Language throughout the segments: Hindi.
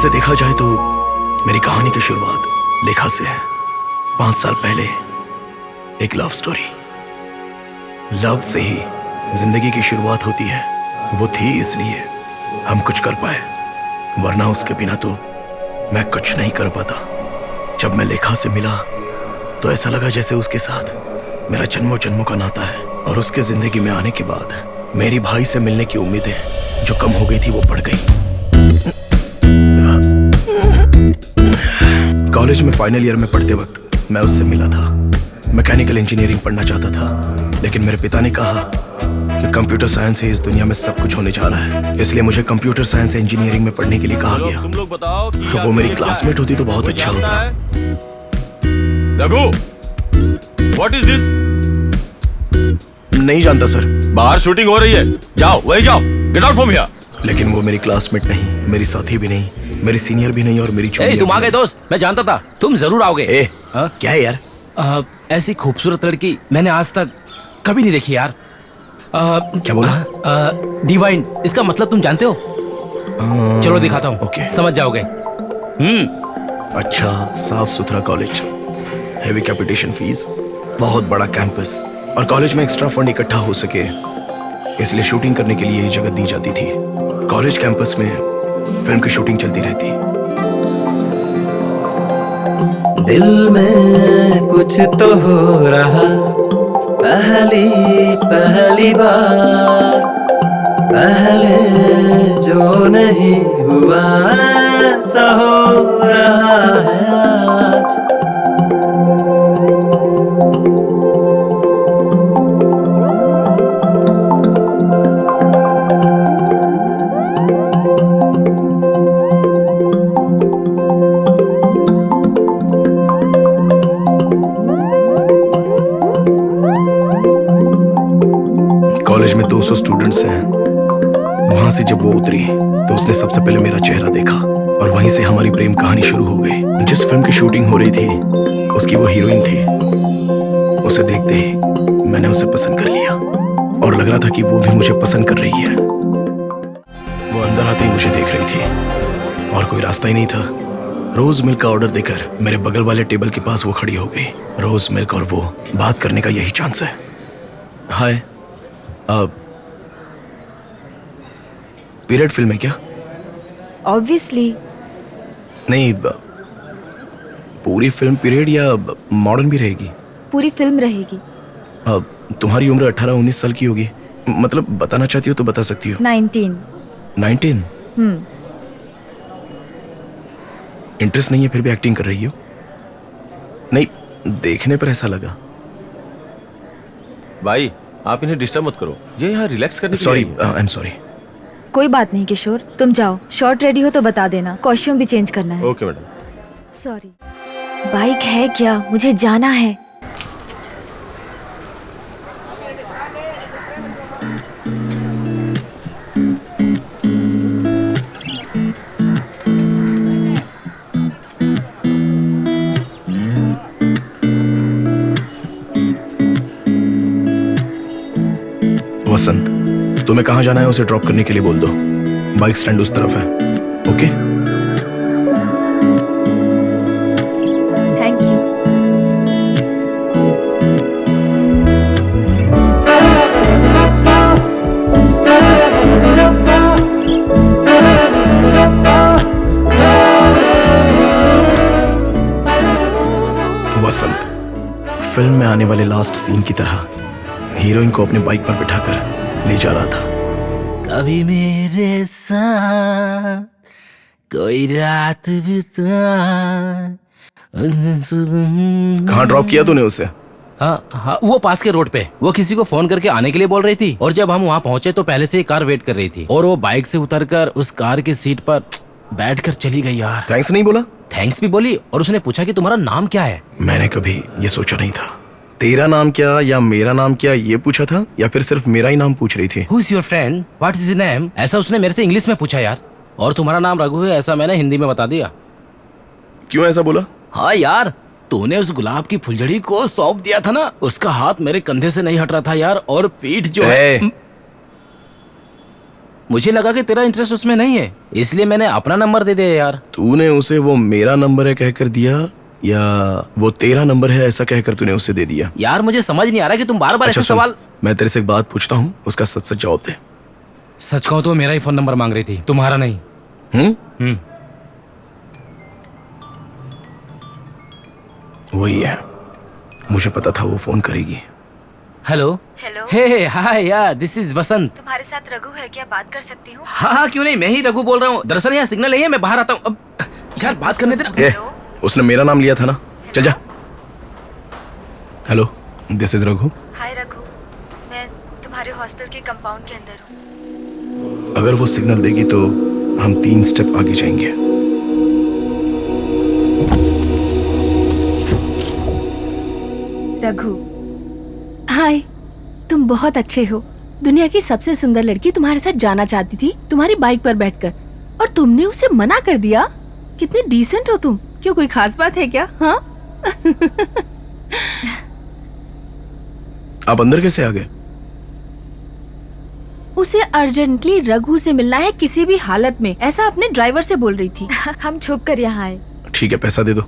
वैसे देखा जाए तो मेरी कहानी की शुरुआत लेखा से है। 5 साल पहले एक लव स्टोरी। लव से ही जिंदगी की शुरुआत होती है। वो थी इसलिए हम कुछ कर पाए, वरना उसके बिना तो मैं कुछ नहीं कर पाता। जब मैं लेखा से मिला तो ऐसा लगा जैसे उसके साथ मेरा जन्मों जन्मों का नाता है। और उसके जिंदगी में आने के बाद मेरी भाई से मिलने की उम्मीदें जो कम हो गई थी वो बढ़ गई। कॉलेज में फाइनल ईयर में पढ़ते वक्त मैं उससे मिला था। मैकेनिकल इंजीनियरिंग पढ़ना चाहता था, लेकिन मेरे पिता ने कहा कि कंप्यूटर साइंस से इस दुनिया में सब कुछ होने जा रहा है, इसलिए मुझे कंप्यूटर साइंस इंजीनियरिंग में पढ़ने के लिए कहा गया। तुम लोग बताओ कि वो मेरी क्लासमेट होती तो बहुत अच्छा होता। Raghu, what is this? नहीं जानता सर। बाहर शूटिंग हो रही है, जाओ वही जाओ, गेट आउट फ्रॉम हियर। लेकिन वो मेरी क्लासमेट नहीं, मेरी साथी भी नहीं, मेरी सीनियर भी नहीं और मेरी जूनियर। तुम आ गए दोस्त, मैं जानता था तुम जरूर आओगे। क्या है यार? ऐसी खूबसूरत लड़की मैंने आज तक कभी नहीं देखी यार। क्या बोला? डिवाइन, इसका मतलब तुम जानते हो? चलो दिखाता हूँ, ओके। समझ जाओगे। अच्छा, साफ सुथरा कॉलेज, हेवी कैपिटेशन फीस, बहुत बड़ा कैंपस, और कॉलेज में एक्स्ट्रा फंड इकट्ठा हो सके इसलिए शूटिंग करने के लिए ये जगह दी जाती थी। कॉलेज कैंपस में फिल्म की शूटिंग चलती रहती। दिल में कुछ तो हो रहा, पहली बार, पहले जो नहीं हुआ ऐसा हो रहा है आज। कॉलेज में 200 स्टूडेंट्स हैं। वहां से जब वो उतरी तो उसने सबसे पहले मेरा चेहरा देखा और वहीं से हमारी प्रेम कहानी शुरू हो गई। जिस फिल्म की शूटिंग हो रही थी उसकी वो हीरोइन थी। उसे देखते ही मैंने उसे पसंद कर लिया और लग रहा था कि वो भी मुझे पसंद कर रही है। वो अंदर आते ही मुझे देख रही थी और कोई रास्ता ही नहीं था। रोज मिल्क का ऑर्डर देकर मेरे बगल वाले टेबल के पास वो खड़ी हो गई। रोज मिल्क और वो बात करने का यही चांस है। हाय, पीरियड फिल्म है क्या? ऑब्वियसली। नहीं, पूरी फिल्म पीरियड या मॉडर्न भी रहेगी? पूरी फिल्म रहेगी। तुम्हारी उम्र 18-19 साल की होगी, मतलब बताना चाहती हो तो बता सकती हो। 19? इंटरेस्ट नहीं है फिर भी एक्टिंग कर रही हो? नहीं, देखने पर ऐसा लगा। भाई आप इन्हें डिस्टर्ब मत करो, ये यहाँ रिलैक्स करने के लिए सॉरी, आई है। आई एम सॉरी। कोई बात नहीं किशोर, तुम जाओ। शॉर्ट रेडी हो तो बता देना, कॉस्ट्यूम भी चेंज करना है। Okay madam. सॉरी। बाइक है क्या? मुझे जाना है। वसंत, तुम्हें कहाँ जाना है उसे ड्रॉप करने के लिए बोल दो। बाइक स्टैंड उस तरफ है। Okay? Thank you. Vasant film में आने वाले लास्ट सीन की तरह हीरोइन को अपने बाइक पर बिठाकर ले जा रहा था। कभी मेरे साथ कोई रात बिता। कहाँ ड्रॉप किया तूने उसे? हाँ, वो पास के रोड पे। वो किसी को फोन करके आने के लिए बोल रही थी और जब हम वहाँ पहुँचे तो पहले से ही कार वेट कर रही थी और वो बाइक से उतरकर उस कार की सीट पर बैठकर चली गई यार। थैंक्स नहीं बोला? थैंक्स भी बोली और उसने पूछा कि तुम्हारा नाम क्या है। मैंने कभी ये सोचा नहीं था। तेरा नाम क्या या मेरा नाम क्या ये पूछा था, या फिर सिर्फ मेरा ही नाम पूछ रही थी? Who is your friend? What is his name? ऐसा उसने मेरे से इंग्लिश में पूछा यार। और तुम्हारा नाम रघु है ऐसा मैंने हिंदी में बता दिया। क्यों ऐसा बोला? हाँ यार, तूने उस गुलाब की फुलझड़ी को सौंप दिया था ना, उसका हाथ मेरे कंधे से नहीं हट रहा था यार, और पीठ जो है। मुझे लगा कि तेरा इंटरेस्ट उसमें नहीं है, इसलिए मैंने अपना नंबर दे दिया यार। तूने उसे वो मेरा नंबर है कहकर दिया या वो तेरा नंबर है ऐसा कहकर तूने उसे दे दिया? यार मुझे समझ नहीं आ रहा कि तुम बार बार अच्छा ऐसे सुन, सवाल। मैं तेरे से एक बात पूछता हूँ, उसका सच सच जवाब दे। सच कहूँ तो मेरा ही फोन नंबर मांग रही थी, तुम्हारा नहीं। हम्म, वही है, मुझे पता था वो फोन करेगी। हेलो। हेलो। हे हाय यार, दिस इज वसंत। तुम्हारे साथ रघु है क्या? बात कर सकती हूँ? हाँ क्यों नहीं, मैं ही रघु बोल रहा हूँ। दरअसल यहाँ सिग्नल नहीं है, मैं बाहर आता हूँ। अब यार बात करने देना। ए, उसने मेरा नाम लिया था ना, चल जा। Hello, this is Raghu. Hi Raghu, मैं तुम्हारे हॉस्टल के कंपाउंड के अंदर हूँ। अगर वो सिग्नल देगी तो हम 3 स्टेप आगे जाएंगे। रघु, हाय, तुम बहुत अच्छे हो। दुनिया की सबसे सुंदर लड़की तुम्हारे साथ जाना चाहती थी, तुम्हारी बाइक पर बैठकर, और तुमने उसे मना कर दिया। कितने डिसेंट हो तुम। क्यों, कोई खास बात है क्या? हाँ। आप अंदर कैसे आ गए? उसे अर्जेंटली रघु से मिलना है किसी भी हालत में, ऐसा अपने ड्राइवर से बोल रही थी। हम छुप कर यहाँ आए। ठीक है, पैसा दे दो।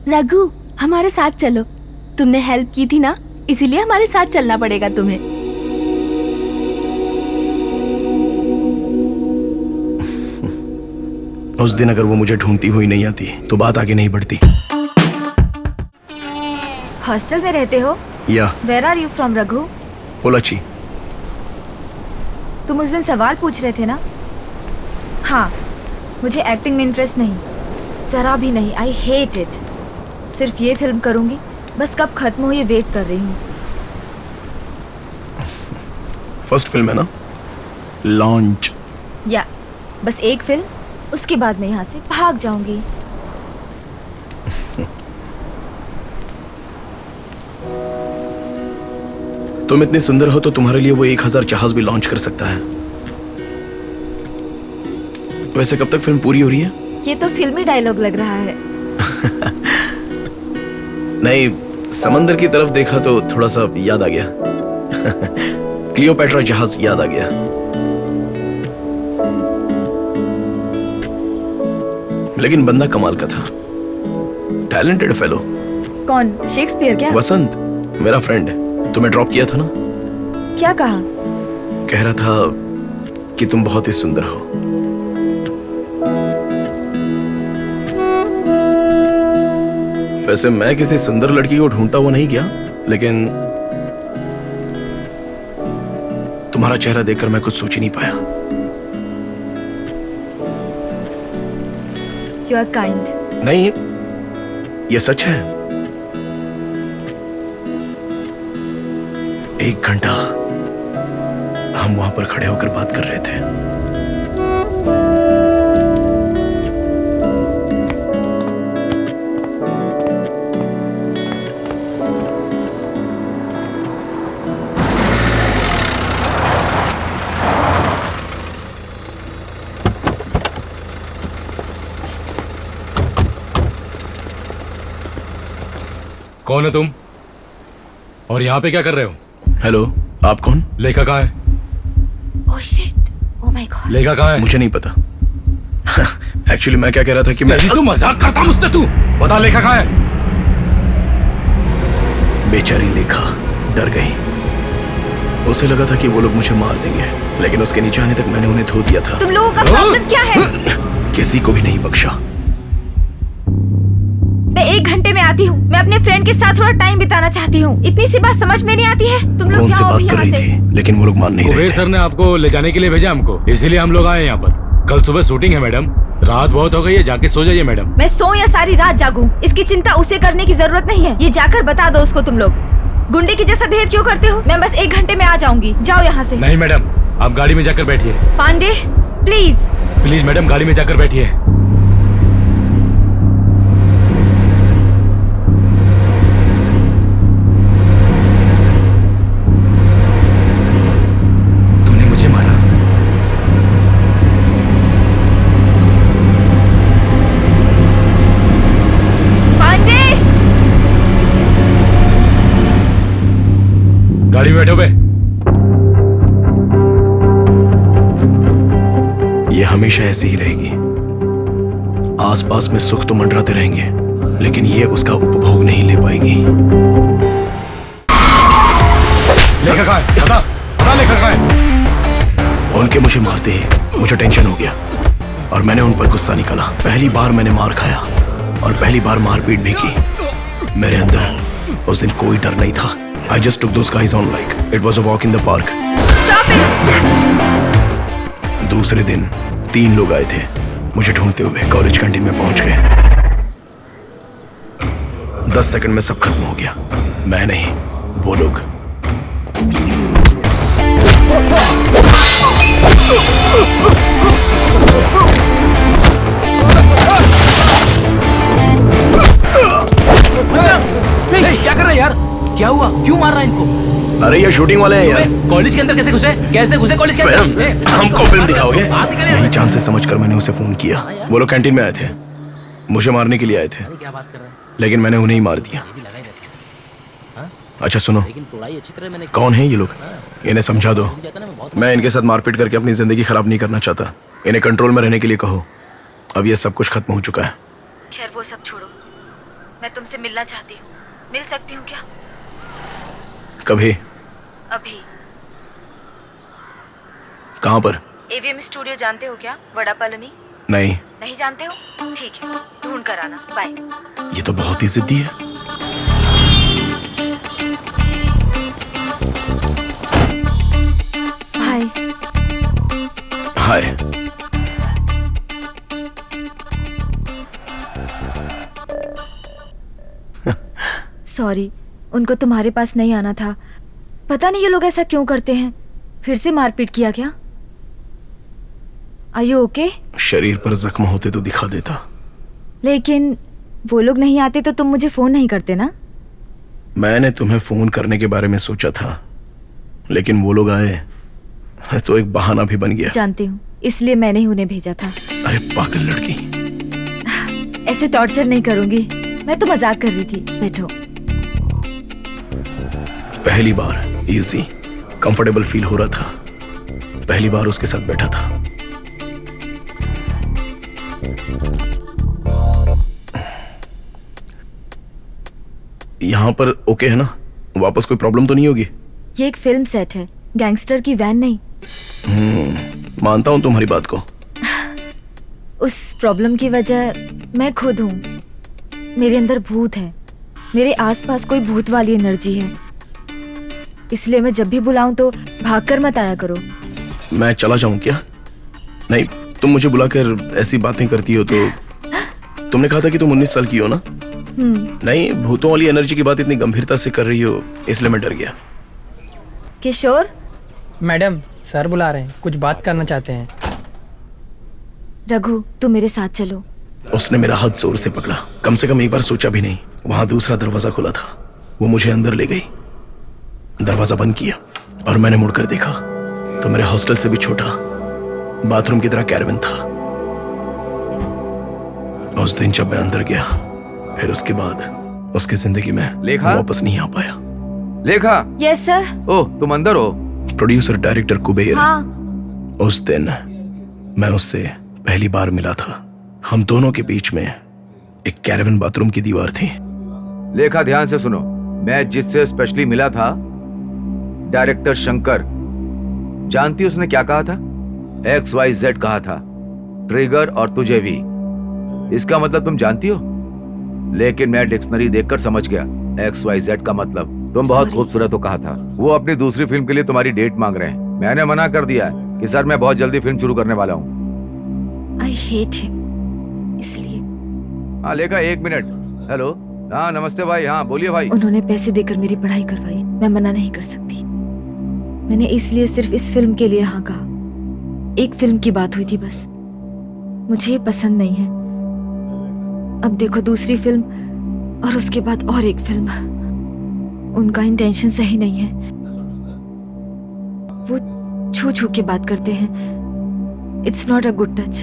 रघु, हमारे साथ चलो। तुमने हेल्प की थी ना, इसीलिए हमारे साथ चलना पड़ेगा तुम्हें। उस दिन अगर वो मुझे ढूंढती हुई नहीं आती तो बात आगे नहीं बढ़ती। हॉस्टल में रहते हो? या where are you from Raghu? Pollachi. तुम उस दिन सवाल पूछ रहे थे ना? हाँ, मुझे एक्टिंग में इंटरेस्ट नहीं, जरा भी नहीं। I hate it. सिर्फ ये फिल्म करूंगी, बस कब खत्म हो ये वेट कर रही हूँ। फर्स्ट फिल्म है ना, लॉन्च। या बस एक फिल्म, उसके बाद मैं यहाँ से भाग जाऊंगी। तुम इतनी सुंदर हो तो तुम्हारे लिए वो 1000 जहाज भी लॉन्च कर सकता है। वैसे कब तक फिल्म पूरी हो रही है? ये तो फिल्मी डायलॉग लग रहा है। नहीं, समंदर की तरफ देखा तो थोड़ा सा याद आ गया। क्लियोपेट्रा जहाज याद आ गया। लेकिन बंदा कमाल का था, टैलेंटेड फेलो। कौन, शेक्सपियर क्या? वसंत, मेरा फ्रेंड है। तुम्हें ड्रॉप किया था ना? क्या कहा? कह रहा था कि तुम बहुत ही सुंदर हो। वैसे मैं किसी सुंदर लड़की को ढूंढता हुआ नहीं गया, लेकिन तुम्हारा चेहरा देखकर मैं कुछ सोच ही नहीं पाया। You are kind. नहीं, ये सच है। 1 घंटा हम वहां पर खड़े होकर बात कर रहे थे। कौन है तुम और यहाँ पे क्या कर रहे हो? हेलो, आप कौन? लेखा कहाँ है? Oh shit, oh my God. लेखा कहाँ है? मुझे नहीं पता। एक्चुअली मैं क्या कह रहा था कि मैं तू मजाक करता मुझसे? तू बता, लेखा कहाँ है? बेचारी लेखा डर गई। उसे लगा था कि वो लोग मुझे मार देंगे, लेकिन उसके नीचे आने तक मैंने उन्हें धो दिया था। तुम लोगों का प्रॉब्लम क्या है? किसी को भी नहीं बख्शा। मैं 1 घंटे में आती हूँ। मैं अपने फ्रेंड के साथ थोड़ा टाइम बिताना चाहती हूँ। इतनी सी बात समझ में नहीं आती है? तुम लोग उनसे जाओ बात अभी कर यहाँ रही से। थी, लेकिन वो लोग मान नहीं रहे कुबेर थे। सर ने आपको ले जाने के लिए भेजा हमको, इसीलिए हम लोग आए यहाँ पर। कल सुबह शूटिंग है मैडम, रात बहुत हो गई है, जाके सो जाइए मैडम। मैं सो या सारी रात जागूं, इसकी चिंता उसे करने की जरूरत नहीं है। ये जाकर बता दो उसको। तुम लोग गुंडे की जैसा बिहेव क्यों करते हो? मैं बस 1 घंटे में आ जाऊंगी। जाओ यहाँ से। नहीं मैडम, आप गाड़ी में जाकर बैठिए। पांडे प्लीज। प्लीज मैडम, गाड़ी में जाकर बैठिए। तूने मुझे मारा। पांडे, गाड़ी में बैठो बे। हमेशा ऐसी ही रहेगी। आसपास में सुख तो मंडराते रहेंगे, लेकिन ये उसका उपभोग नहीं ले पाएगी। लेखा कहाँ है? बता लेखा कहाँ है? उनके मुझे मारते ही मुझे टेंशन हो गया और मैंने उन पर गुस्सा निकाला। पहली बार मैंने मार खाया और पहली बार मारपीट भी की। मेरे अंदर उस दिन कोई डर नहीं था। I just took those guys on like it was a walk in the park. दूसरे दिन 3 लोग आए थे मुझे ढूंढते हुए, कॉलेज कैंटीन में पहुंच गए। 10 सेकंड में सब खत्म हो गया। मैं नहीं, वो लोग। क्या कर रहा है यार? क्या हुआ? क्यों मार रहा है इनको? अरे ये शूटिंग वाले हैं यार। कॉलेज के अंदर कैसे घुसे? कैसे घुसे कॉलेज के अंदर? हमको फिल्म दिखाओगे? बाहर निकले। यही चांस से समझकर मैंने उसे फोन किया। वो लोग कैंटीन में आए थे, मुझे मारने के लिए आए थे, क्या बात कर रहा है? लेकिन मैंने उन्हें ही मार दिया। अच्छा सुनो, लेकिन तोड़ाई अच्छी तरह मैंने कौन है ये लोग? इन्हें समझा दो। कहता ना मैं बहुत मैं इनके साथ मारपीट करके अपनी जिंदगी खराब नहीं करना चाहता। इन्हें कंट्रोल में रहने के लिए कहो। अब ये सब कुछ खत्म हो चुका है। खैर वो सब छोड़ो, मैं तुमसे मिलना चाहती हूँ। मिल सकती हूँ क्या? कभी? अभी। कहाँ पर? एवीएम स्टूडियो जानते हो क्या? वड़ा कॉलोनी। नहीं। नहीं जानते हो? ठीक है, ढूंढ कर आना। बाय। ये तो बहुत ही जिद्दी है। हाय। हाय। सॉरी, उनको तुम्हारे पास नहीं आना था। पता नहीं ये लोग ऐसा क्यों करते हैं। फिर से मारपीट किया क्या? Are you okay? शरीर पर जख्म होते तो दिखा देता। लेकिन वो लोग नहीं आते तो तुम मुझे फोन नहीं करते ना? मैंने तुम्हें फोन करने के बारे में सोचा था, लेकिन वो लोग आए तो एक बहाना भी बन गया। जानती हूँ, इसलिए मैंने ही उन्हें भेजा था। अरे पागल लड़की। ऐसे टॉर्चर नहीं करूंगी, मैं तो मजाक कर रही थी। बैठो। पहली बार इजी कंफर्टेबल फील हो रहा था। पहली बार उसके साथ बैठा था। यहाँ पर ओके है ना? वापस कोई प्रॉब्लम तो नहीं होगी? ये एक फिल्म सेट है, गैंगस्टर की वैन नहीं। मानता हूँ तुम्हारी बात को। उस प्रॉब्लम की वजह मैं खुद हूँ। मेरे अंदर भूत है, मेरे आसपास कोई भूत वाली एनर्जी है। इसलिए मैं जब भी बुलाऊं तो भागकर मत आया करो। मैं चला जाऊं क्या? नहीं, तुम मुझे बुलाकर ऐसी बातें करती हो तो। तुमने कहा था कि तुम 19 साल की हो ना? नहीं, भूतों वाली एनर्जी की बात इतनी गंभीरता से कर रही हो, इसलिए मैं डर गया। किशोर। मैडम, सर बुला रहे हैं, कुछ बात करना चाहते हैं। रघु, तुम मेरे साथ चलो। उसने मेरा हाथ जोर से पकड़ा। कम से कम एक बार सोचा भी नहीं। वहां दूसरा दरवाजा खुला था। वो मुझे अंदर ले गई। दरवाजा बंद किया और मैंने मुड़कर देखा तो मेरे हॉस्टल से भी छोटा बाथरूम की तरह कैरवन था। उस दिन जब मैं अंदर गया, फिर उसके बाद उसकी जिंदगी में लेखा? वापस नहीं आ पाया। लेखा। Yes sir. ओह, तुम अंदर हो? Producer director Kuber. हाँ। उस दिन मैं उससे पहली बार मिला था। हम दोनों के बीच में एक कैरवन बाथरूम की दीवार थी। लेखा, ध्यान से सुनो। मैं जिससे स्पेशली मिला था, डायरेक्टर शंकर। जानती उसने क्या कहा था? XYZ कहा था, ट्रिगर और तुझे भी। इसका मतलब तुम जानती हो? लेकिन मैं डिक्शनरी देखकर समझ गया। XYZ का मतलब तुम बहुत खूबसूरत हो कहा था। वो अपनी दूसरी फिल्म के लिए तुम्हारी डेट मांग रहे हैं। मैंने मना कर दिया कि सर मैं बहुत जल्दी फिल्म शुरू करने वाला हूँ। आई हेट हिम, इसलिए। हाँ लेखा, 1 मिनट। हेलो। हाँ नमस्ते भाई। हाँ बोलिए भाई। उन्होंने पैसे देकर मेरी पढ़ाई करवाई, मैं मना नहीं कर सकती। मैंने इसलिए सिर्फ इस फिल्म के लिए हाँ कहा। एक फिल्म की बात हुई थी बस। मुझे ये पसंद नहीं है। अब देखो दूसरी फिल्म और उसके बाद और एक फिल्म। उनका इंटेंशन सही नहीं है। वो छू छू के बात करते हैं। It's not a good touch.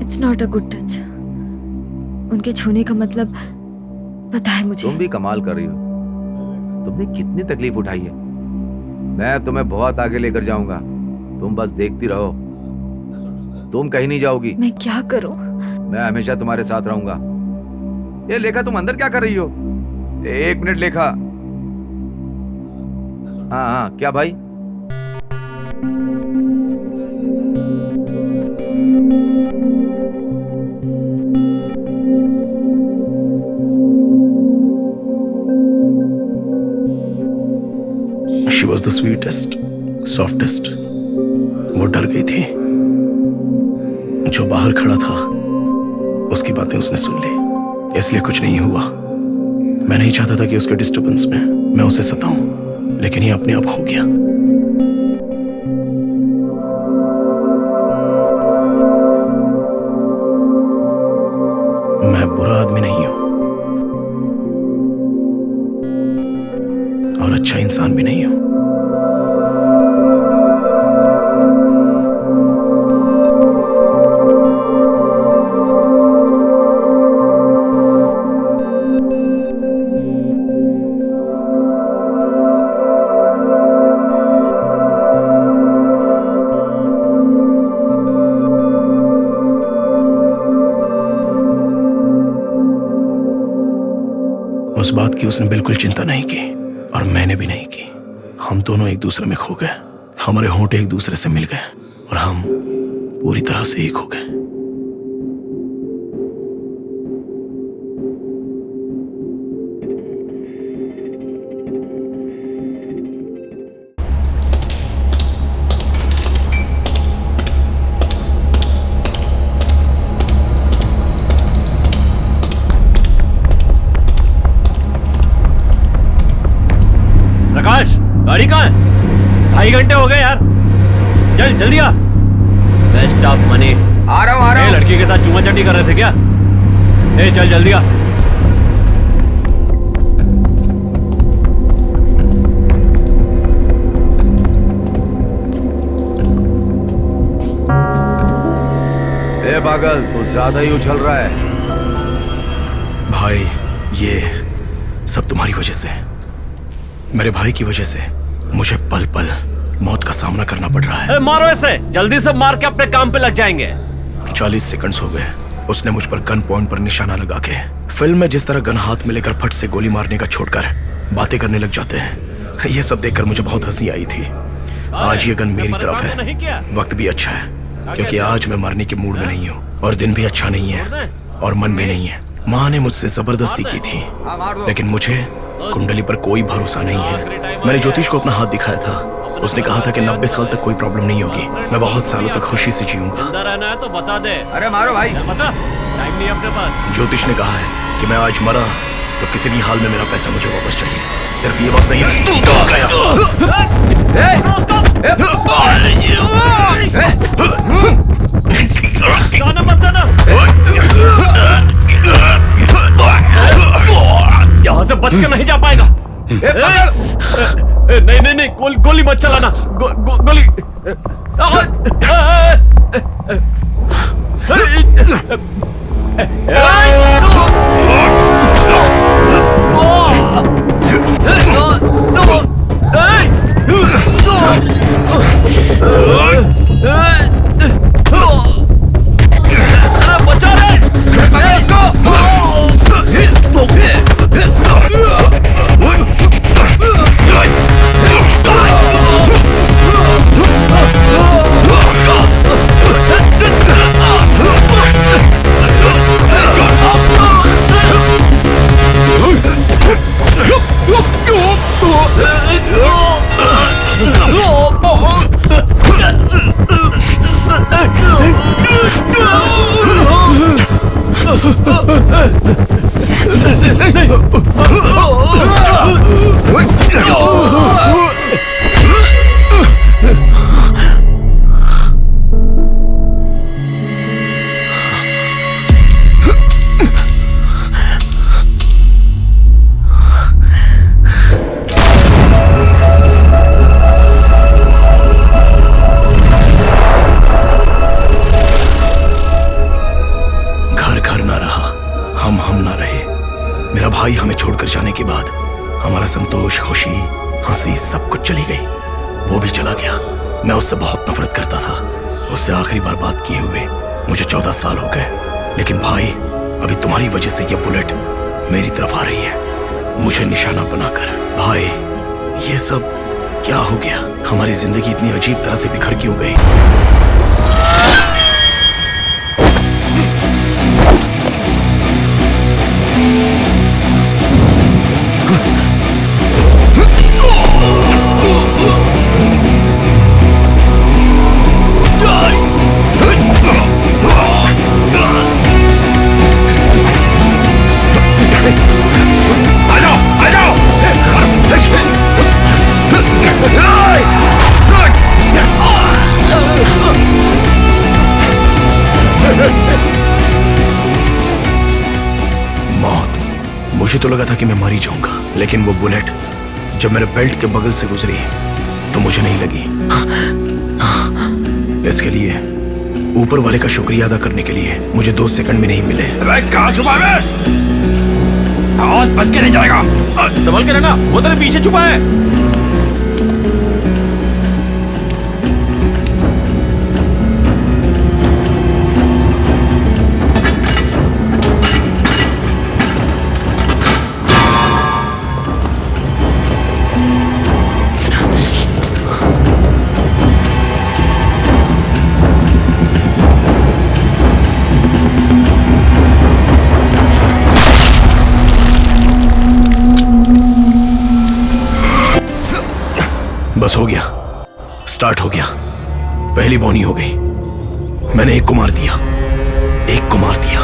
It's not a good touch. उनके छूने का मतलब पता है मुझे। तुम भी कमाल कर रही हो। तुमने कितनी तकलीफ उठाई है। मैं तुम्हें बहुत आगे लेकर जाऊंगा, तुम बस देखती रहो। तुम कहीं नहीं जाओगी। मैं क्या करूं? मैं हमेशा तुम्हारे साथ रहूंगा। ये लेखा, तुम अंदर क्या कर रही हो? 1 मिनट लेखा। हाँ हाँ, क्या भाई? She was the sweetest, softest. वो डर गई थी। जो बाहर खड़ा था उसकी बातें उसने सुन ली, इसलिए कुछ नहीं हुआ। मैं नहीं चाहता था कि उसके डिस्टर्बेंस में मैं उसे सताऊं, लेकिन ये अपने आप हो गया। मैं बुरा आदमी नहीं हूं और अच्छा इंसान भी नहीं हूं। उस बात की उसने बिल्कुल चिंता नहीं की और मैंने भी नहीं की। हम दोनों एक दूसरे में खो गए, हमारे होंठ एक दूसरे से मिल गए और हम पूरी तरह से एक हो गए। प्रकाश, गाड़ी कहाँ है? 2.5 घंटे हो गए यार। चल जल्दी आ। Best of Mani. आ रहा हूँ। लड़की के साथ चूमा चाटी कर रहे थे क्या? ए चल जल्दी आ। ए पागल, तू ज्यादा ही उछल रहा है। भाई, ये सब तुम्हारी वजह से, मेरे भाई की वजह से मुझे पल पल मौत का सामना करना पड़ रहा है। मारो इसे, जल्दी से मार के अपने काम पे लग जाएंगे। 40 सेकंड्स हो गए। उसने मुझ पर गन पॉइंट पर निशाना लगा के, फिल्म में जिस तरह गन हाथ में लेकर फट से गोली मारने का छोड़कर बातें करने लग जाते हैं। ये सब देखकर मुझे बहुत हंसी आई थी। आज ये गन मेरी तरफ है। वक्त भी अच्छा है क्योंकि आज मैं मरने के मूड में नहीं हूँ और दिन भी अच्छा नहीं है और मन भी नहीं है। माँ ने मुझसे जबरदस्ती की थी, लेकिन मुझे कुंडली पर कोई भरोसा नहीं है। मैंने ज्योतिष को अपना हाथ दिखाया था। उसने कहा था कि 90 साल तक कोई प्रॉब्लम नहीं होगी। मैं बहुत सालों तक खुशी से जीऊंगा। जिंदा रहना है तो बता दे। अरे मारो भाई। बता, टाइम नहीं अपने पास। ज्योतिष ने कहा है कि मैं आज मरा तो किसी भी हाल में मेरा पैसा मुझे वापस चाहिए। सिर्फ ये बात नहीं जाना मत जाना। यहाँ से बच के नहीं जा पाएगा। नहीं नहीं नहीं, गोली मत चलाना। गोली। बचा ले हम ना रहे। मेरा भाई हमें छोड़कर जाने के बाद हमारा संतोष, खुशी, हंसी सब कुछ चली गई। वो भी चला गया। मैं उससे बहुत नफरत करता था। उससे आखिरी बार बात किए हुए मुझे 14 साल हो गए। लेकिन भाई, अभी तुम्हारी वजह से ये बुलेट मेरी तरफ आ रही है, मुझे निशाना बनाकर। भाई, ये सब क्या हो गया? हमारी जिंदगी इतनी अजीब तरह से बिखर क्यों गई? मुझे तो लगा था कि मैं मर ही जाऊंगा, लेकिन वो बुलेट जब मेरे बेल्ट के बगल से गुजरी तो मुझे नहीं लगी। इसके लिए ऊपर वाले का शुक्रिया अदा करने के लिए मुझे 2 सेकंड भी नहीं मिले। कहाँ छुपा है? आवाज बच के नहीं जाएगा। संभल के रहना, वो तेरे पीछे छुपा है। बस हो गया, स्टार्ट हो गया। पहली बौनी हो गई। मैंने एक को मार दिया, एक को मार दिया।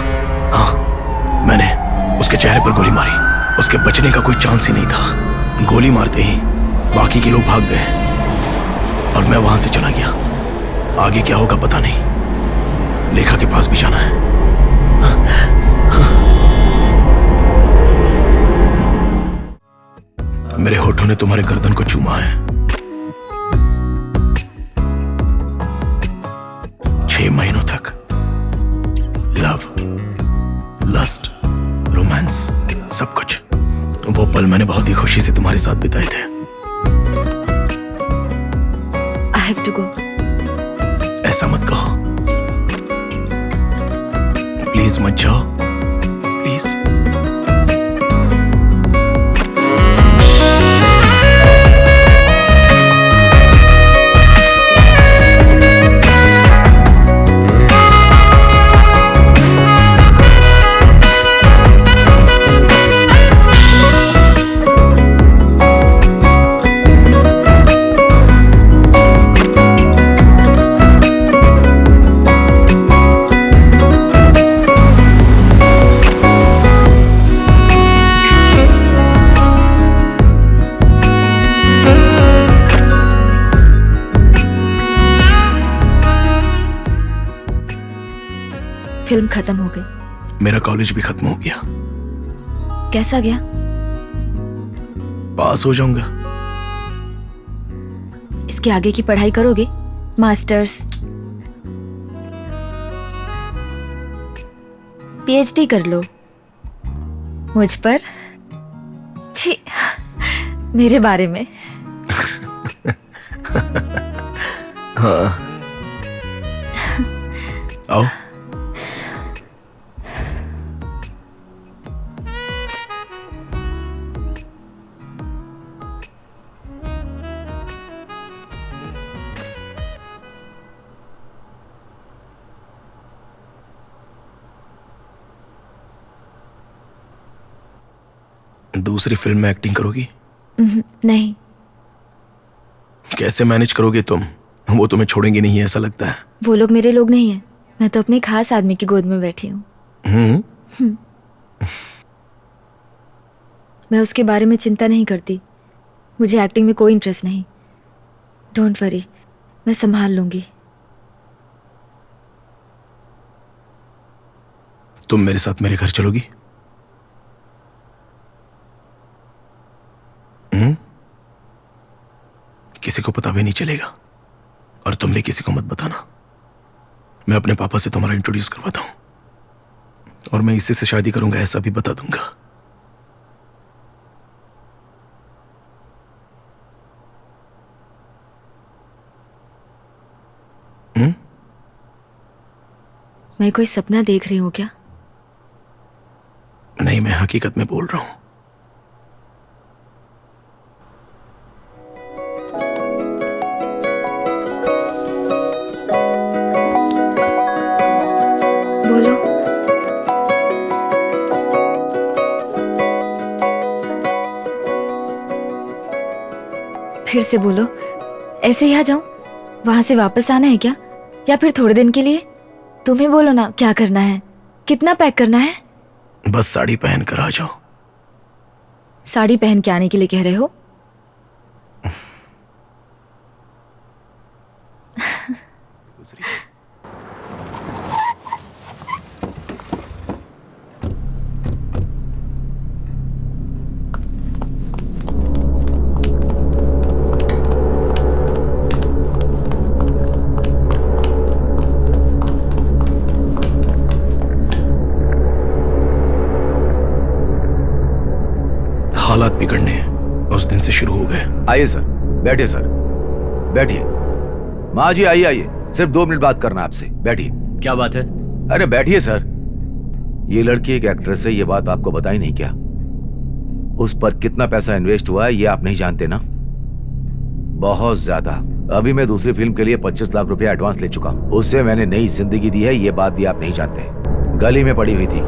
हाँ, मैंने उसके चेहरे पर गोली मारी। उसके बचने का कोई चांस ही नहीं था। गोली मारते ही बाकी के लोग भाग गए और मैं वहां से चला गया। आगे क्या होगा पता नहीं। लेखा के पास भी जाना है। मेरे होठों ने तुम्हारे गर्दन को चूमा है। 6 महीनों तक लव, लस्ट, रोमांस, सब कुछ। वो पल मैंने बहुत ही खुशी से तुम्हारे साथ बिताए थे। I have to go. ऐसा मत कहो, प्लीज मत जाओ, प्लीज। फिल्म खत्म हो गई। मेरा कॉलेज भी खत्म हो गया। कैसा गया? पास हो जाऊंगा। इसके आगे की पढ़ाई करोगे? मास्टर्स, पीएचडी कर लो। मुझ पर? छी, मेरे बारे में। हाँ, आओ। दूसरी फिल्म में एक्टिंग करोगी? नहीं। कैसे मैनेज करोगे तुम? वो तुम्हें छोड़ेंगे नहीं, ऐसा लगता है। वो लोग मेरे लोग नहीं हैं। मैं तो अपने खास आदमी की गोद में बैठी हूँ। मैं उसके बारे में चिंता नहीं करती। मुझे एक्टिंग में कोई इंटरेस्ट नहीं। डोंट वरी, मैं संभाल लूंगी। तुम मेरे साथ मेरे घर चलोगी? किसी को पता भी नहीं चलेगा और तुम भी किसी को मत बताना। मैं अपने पापा से तुम्हारा इंट्रोड्यूस करवाता हूं और मैं इसी से शादी करूंगा, ऐसा भी बता दूंगा। मैं कोई सपना देख रही हूँ क्या? नहीं, मैं हकीकत में बोल रहा हूं। बोलो। फिर से बोलो। ऐसे ही आ जाऊं? वहां से वापस आना है क्या, या फिर थोड़े दिन के लिए? तुम ही बोलो ना, क्या करना है, कितना पैक करना है? बस साड़ी पहन कर आ जाओ। साड़ी पहन के आने के लिए कह रहे हो? हालात बिगड़ने उस दिन से शुरू हो गए। आइए सर, बैठिए सर, बैठिए। माँ जी आइए आइए, सिर्फ 2 मिनट बात करना आपसे, बैठिए। क्या बात है? अरे बैठिए सर। ये लड़की एक एक्ट्रेस है, ये बात आपको बताई नहीं क्या? उस पर कितना पैसा इन्वेस्ट हुआ है ये आप नहीं जानते ना? बहुत ज्यादा। अभी मैं दूसरी फिल्म के लिए 25 लाख रुपया एडवांस ले चुका हूँ। उससे मैंने नई जिंदगी दी है, ये बात भी आप नहीं जानते। गली में पड़ी हुई थी,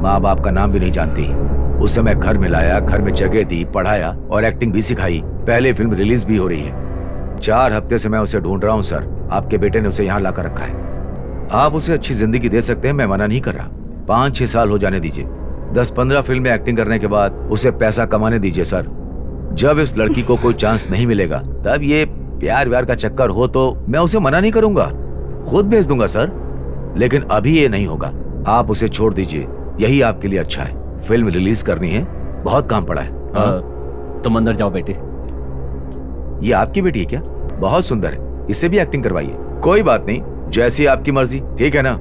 माँ बाप का नाम भी नहीं जानती। उसे मैं घर में लाया, घर में जगह दी, पढ़ाया और एक्टिंग भी सिखाई। पहले फिल्म रिलीज भी हो रही है। 4 हफ्ते से मैं उसे ढूंढ रहा हूँ सर। आपके बेटे ने उसे यहाँ लाकर रखा है। आप उसे अच्छी जिंदगी दे सकते हैं, मैं मना नहीं कर रहा। 5-6 साल हो जाने दीजिए। 10-15 फिल्म में एक्टिंग करने के बाद उसे पैसा कमाने दीजिए सर। जब इस लड़की को कोई चांस नहीं मिलेगा, तब ये प्यार व्यार का चक्कर हो तो मैं उसे मना नहीं करूंगा, खुद भेज दूंगा सर। लेकिन अभी ये नहीं होगा। आप उसे छोड़ दीजिए, यही आपके लिए अच्छा है। फिल्म रिलीज करनी है, बहुत काम पड़ा है। तुम अंदर जाओ बेटे। ये आपकी बेटी है क्या? बहुत सुंदर है, इससे भी एक्टिंग करवाइए। कोई बात नहीं, जैसी आपकी मर्जी, ठीक है ना?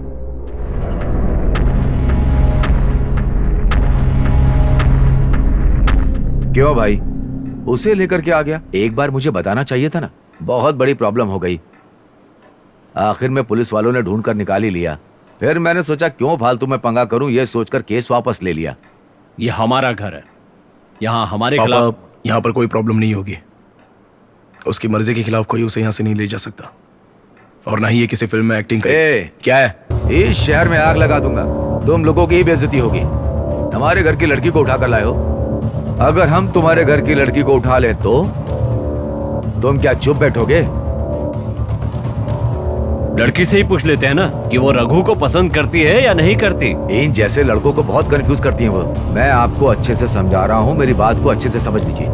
क्यों भाई, उसे लेकर के आ गया? एक बार मुझे बताना चाहिए था ना। बहुत बड़ी प्रॉब्लम हो गई। आखिर में पुलिस वालों ने ढूंढ कर निकाल ही लिया। फिर मैंने सोचा क्यों फालतू में पंगा करूं, ये सोचकर केस वापस ले लिया। ये हमारा घर है, यहाँ हमारे पापा, खिलाफ। यहाँ पर कोई प्रॉब्लम नहीं होगी। उसकी मर्जी के खिलाफ कोई उसे यहाँ से नहीं ले जा सकता, और ना ही ये किसी फिल्म में एक्टिंग करे। क्या है? इस शहर में आग लगा दूंगा, तुम लोगों की ही बेइज्जती होगी। हमारे घर की लड़की को उठा कर लाए हो। अगर हम तुम्हारे घर की लड़की को उठा ले तो तुम क्या चुप बैठोगे? लड़की से ही पूछ लेते हैं ना कि वो रघु को पसंद करती है या नहीं करती। इन जैसे लड़कों को बहुत कंफ्यूज करती हैं वो। मैं आपको अच्छे से समझा रहा हूँ, मेरी बात को अच्छे से समझ लीजिए,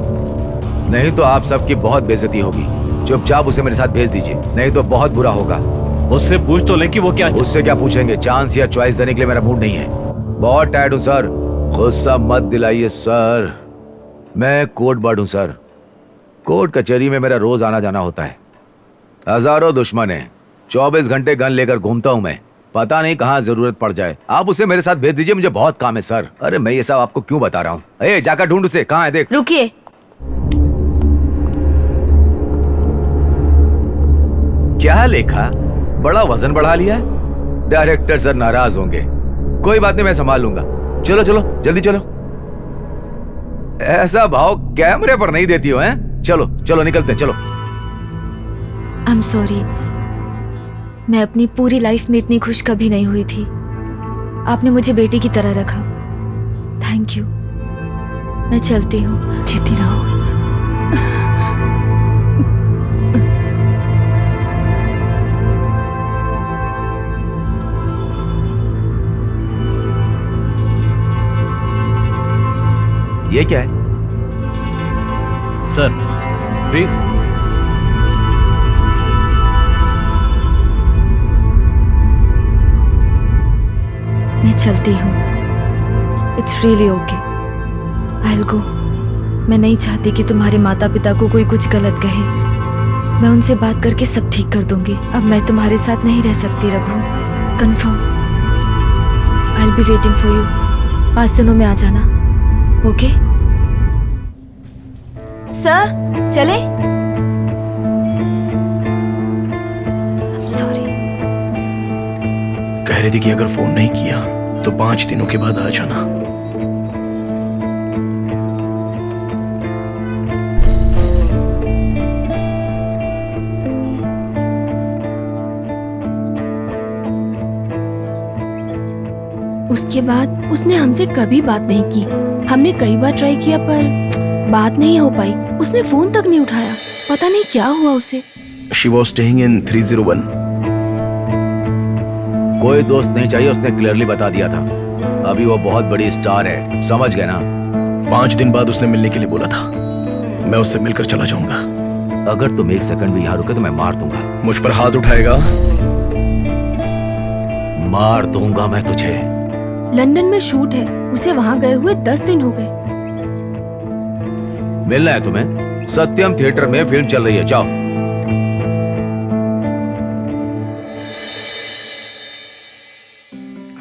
नहीं तो आप सबकी बहुत बेइज्जती होगी। चुपचाप उसे मेरे साथ भेज दीजिए, नहीं तो बहुत बुरा होगा। उससे पूछ तो ले कि वो क्या। उससे क्या पूछेंगे? चांस या चॉइस देने के लिए मेरा मूड नहीं है। बहुत टायर्ड हूँ सर, गुस्सा मत दिलाइए सर। मैं कोर्ट बर्ड हूँ सर। कोर्ट कचहरी में मेरा रोज आना जाना होता है। हजारों दुश्मन है, 24 घंटे गन लेकर घूमता हूँ मैं। पता नहीं कहाँ जरूरत पड़ जाए। आप उसे मेरे साथ भेज दीजिए, मुझे बहुत काम है सर। अरे मैं ये सब आपको क्यों बता रहा हूँ? जाकर ढूंढ उसे, कहाँ है देख। रुकिए। क्या लेखा? बड़ा वजन बढ़ा लिया है। डायरेक्टर सर नाराज होंगे। कोई बात नहीं, मैं संभाल लूंगा। चलो चलो जल्दी चलो। ऐसा भाव कैमरे पर नहीं देती हो, हैं? चलो चलो निकलते हैं, चलो। आई एम सॉरी, मैं अपनी पूरी लाइफ में इतनी खुश कभी नहीं हुई थी। आपने मुझे बेटी की तरह रखा। Thank you. मैं चलती हूँ। जीती रहो। ये क्या है? Sir please. मैं चलती हूँ। It's really okay, I will go. मैं नहीं चाहती कि तुम्हारे माता पिता को कोई कुछ गलत कहे। मैं उनसे बात करके सब ठीक कर दूंगी। अब मैं तुम्हारे साथ नहीं रह सकती Raghu, confirm. I will be waiting for you. 5 दिनों में आ जाना, ओके? सर चले? कह रहे रही थी कि अगर फोन नहीं किया तो 5 दिनों के बाद आ जाना। उसके बाद उसने हमसे कभी बात नहीं की। हमने कई बार ट्राई किया पर बात नहीं हो पाई। उसने फोन तक नहीं उठाया। पता नहीं क्या हुआ उसे। She was staying in 301. कोई दोस्त नहीं चाहिए, उसने क्लियरली बता दिया था। अभी वो बहुत बड़ी स्टार है, समझ गए ना? 5 दिन बाद उसने मिलने के लिए बोला था। मैं उससे मिलकर चला जाऊंगा। अगर तुम 1 सेकंड भी यहाँ रुके तो मैं मार दूंगा। मुझ पर हाथ उठाएगा? मार दूंगा मैं तुझे। लंदन में शूट है। उसे वहाँ गए हुए 10 दिन हो गए। मिलना है तुम्हें? सत्यम थिएटर में फिल्म चल रही है, जाओ।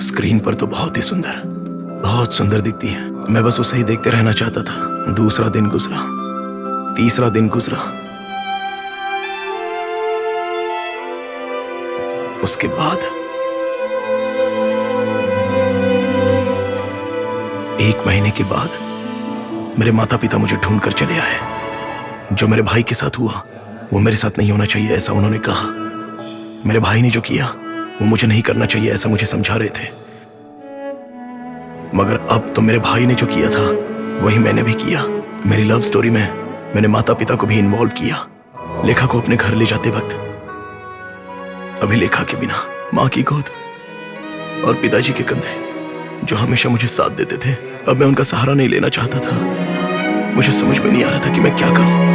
स्क्रीन पर तो बहुत ही सुंदर, बहुत सुंदर दिखती है। मैं बस उसे ही देखते रहना चाहता था। दूसरा दिन गुजरा, तीसरा दिन गुजरा। उसके बाद 1 महीने के बाद मेरे माता पिता मुझे ढूंढ कर चले आए। जो मेरे भाई के साथ हुआ वो मेरे साथ नहीं होना चाहिए, ऐसा उन्होंने कहा। मेरे भाई ने जो किया वो मुझे नहीं करना चाहिए, ऐसा मुझे समझा रहे थे। मगर अब तो मेरे भाई ने जो किया था वही मैंने भी किया। मेरी लव स्टोरी में मैंने माता पिता को भी इन्वॉल्व किया। लेखा को अपने घर ले जाते वक्त अभी लेखा के बिना माँ की गोद और पिताजी के कंधे जो हमेशा मुझे साथ देते थे, अब मैं उनका सहारा नहीं लेना चाहता था। मुझे समझ में नहीं आ रहा था कि मैं क्या करूं।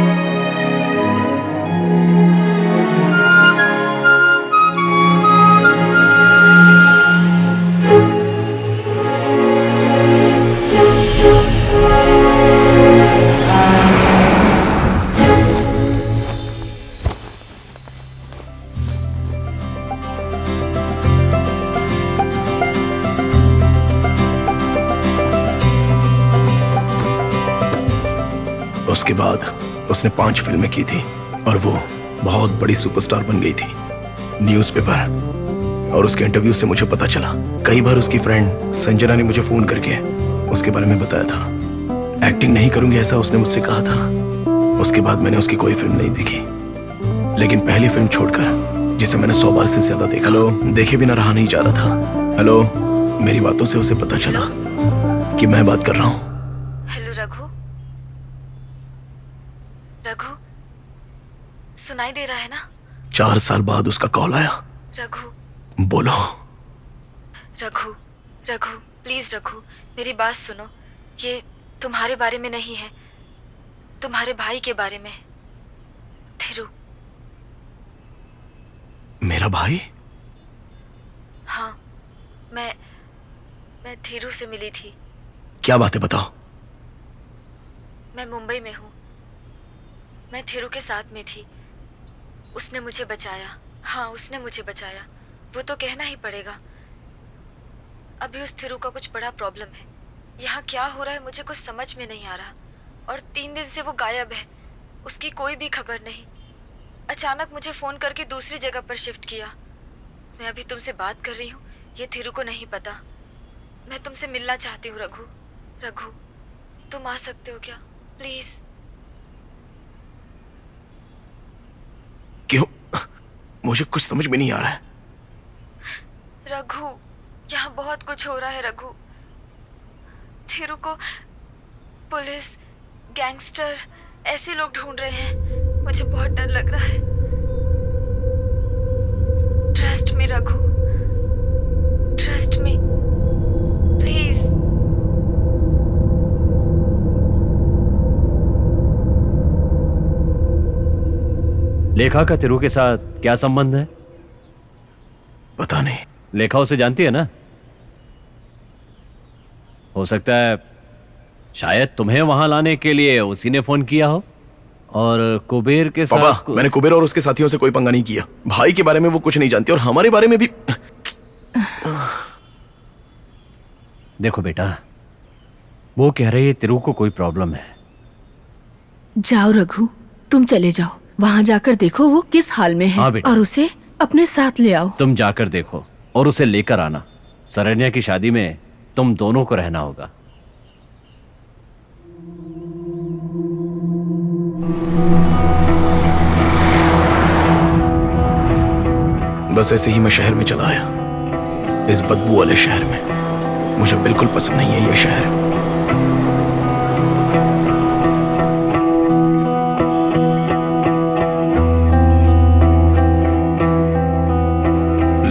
उसके बाद उसने 5 फिल्में की थी और वो बहुत बड़ी सुपरस्टार बन गई थी। न्यूज़पेपर और उसके इंटरव्यू से मुझे पता चला। कई बार उसकी फ्रेंड संजना ने मुझे फोन करके उसके बारे में बताया था। एक्टिंग नहीं करूंगी ऐसा उसने मुझसे कहा था। उसके बाद मैंने उसकी कोई फिल्म नहीं देखी, लेकिन पहली फिल्म छोड़कर जिसे मैंने 100 बार से ज्यादा देखा, देखे बिना रहा नहीं जा रहा था। हेलो, मेरी बातों से उसे पता चला कि मैं बात कर रहा हूँ। हेलो रघु, रघु सुनाई दे रहा है ना? 4 साल बाद उसका कॉल आया। रघु बोलो। रघु, रघु प्लीज रघु, मेरी बात सुनो। ये तुम्हारे बारे में नहीं है, तुम्हारे भाई के बारे में है। थिरु। मेरा भाई? हाँ, मैं थिरु से मिली थी। क्या बात है, बताओ। मैं मुंबई में हूँ। मैं थिरु के साथ में थी। उसने मुझे बचाया। हाँ, उसने मुझे बचाया, वो तो कहना ही पड़ेगा। अभी उस थिरु का कुछ बड़ा प्रॉब्लम है। यहाँ क्या हो रहा है मुझे कुछ समझ में नहीं आ रहा। और 3 दिन से वो गायब है, उसकी कोई भी खबर नहीं। अचानक मुझे फ़ोन करके दूसरी जगह पर शिफ्ट किया। मैं अभी तुमसे बात कर रही हूँ, ये थिरु को नहीं पता। मैं तुमसे मिलना चाहती हूँ रघु। रघु, तुम आ सकते हो क्या प्लीज़? क्यों? मुझे कुछ समझ में नहीं आ रहा है। रघु, यहाँ बहुत कुछ हो रहा है रघु। थिरु को पुलिस, गैंगस्टर ऐसे लोग ढूंढ रहे हैं। मुझे बहुत डर लग रहा है। Trust me Raghu, trust me please. लेखा का तिरु के साथ क्या संबंध है? पता नहीं। लेखा उसे जानती है ना? हो सकता है शायद तुम्हें वहां लाने के लिए उसी ने फोन किया हो। और कुबेर के साथ पापा, मैंने कुबेर और उसके साथियों से कोई पंगा नहीं किया। भाई के बारे में वो कुछ नहीं जानती और हमारे बारे में भी। देखो बेटा, वो कह रही है तिरु को कोई प्रॉब्लम है। जाओ रघु, तुम चले जाओ। वहाँ जाकर देखो वो किस हाल में है। हाँ बेटा। और उसे अपने साथ ले आओ। तुम जाकर देखो, और उसे लेकर आना। शरण्या की शादी में तुम दोनों को रहना होगा। बस ऐसे ही मैं शहर में चला आया, इस बदबू वाले शहर में। मुझे बिल्कुल पसंद नहीं है ये शहर।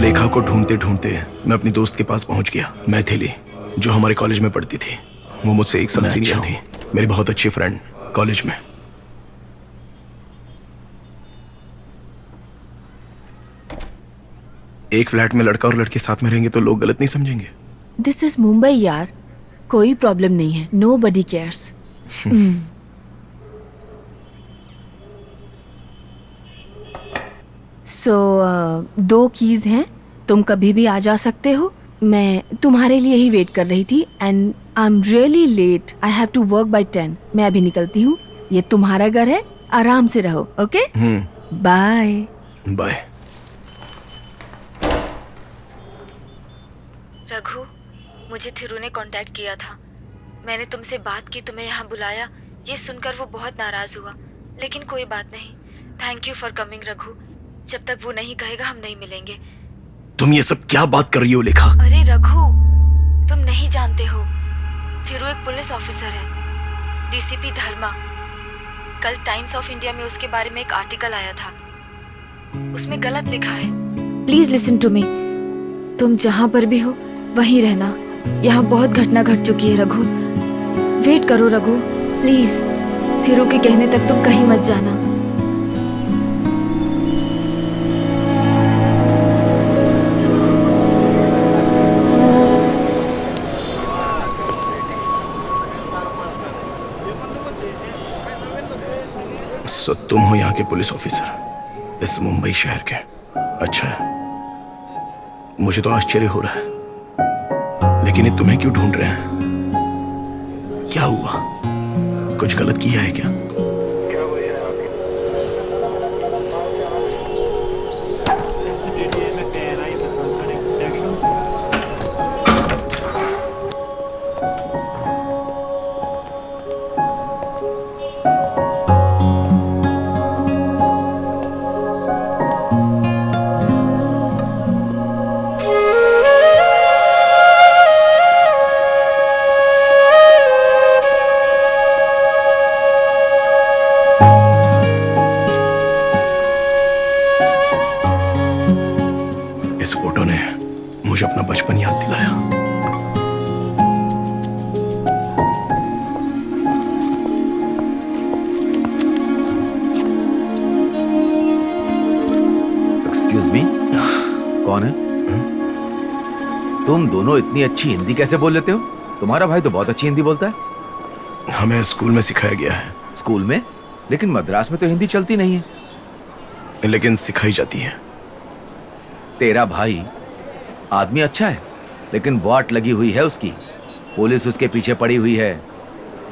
लेखा को ढूंढते ढूंढते मैं अपनी दोस्त के पास पहुंच गया, मैथिली, जो हमारे कॉलेज में पढ़ती थी। वो मुझसे एक साल सीनियर थी, मेरी बहुत अच्छी फ्रेंड कॉलेज में। एक फ्लैट में लड़का और लड़की साथ में रहेंगे तो लोग गलत नहीं समझेंगे? दिस इज मुंबई यार, कोई प्रॉब्लम नहीं है, नो बडी केयर्स। सो 2 कीज हैं, तुम कभी भी आ जा सकते हो। मैं तुम्हारे लिए ही वेट कर रही थी and I am really late, I have to work by 10। मैं अभी निकलती हूँ, ये तुम्हारा घर है, आराम से रहो। Okay, bye bye. रघु, मुझे थिरू ने कांटेक्ट किया था। मैंने तुमसे बात की, तुम्हें यहाँ बुलाया। ये सुनकर वो बहुत नाराज हुआ, लेकिन कोई बात नहीं। Thank you for coming Raghu. जब तक वो नहीं कहेगा हम नहीं मिलेंगे। तुम ये सब क्या बात कर रही हो लेखा? अरे रघु, तुम नहीं जानते हो, थिरू एक पुलिस ऑफिसर है, डीसीपी धर्मा। कल टाइम्स ऑफ इंडिया में उसके बारे में एक आर्टिकल आया था, उसमें गलत लिखा है। Please listen to me. तुम जहाँ पर भी हो वहीं रहना। यहाँ बहुत घटना घट चुकी है रघु। वेट करो रघु, प्लीज। थिरू के कहने तक तुम कहीं मत जाना। सो तुम हो यहाँ के पुलिस ऑफिसर, इस मुंबई शहर के? अच्छा है, मुझे तो आश्चर्य हो रहा है, लेकिन ये तुम्हें क्यों ढूंढ रहे हैं? क्या हुआ? कुछ गलत किया है क्या? मुझे अपना बचपन याद दिलाया। एक्सक्यूज मी, कौन है? तुम दोनों इतनी अच्छी हिंदी कैसे बोल लेते हो? तुम्हारा भाई तो बहुत अच्छी हिंदी बोलता है। हमें स्कूल में सिखाया गया है। स्कूल में? लेकिन मद्रास में तो हिंदी चलती नहीं है। लेकिन सिखाई जाती है। तेरा भाई आदमी अच्छा है, लेकिन वाट लगी हुई है उसकी। पुलिस उसके पीछे पड़ी हुई है।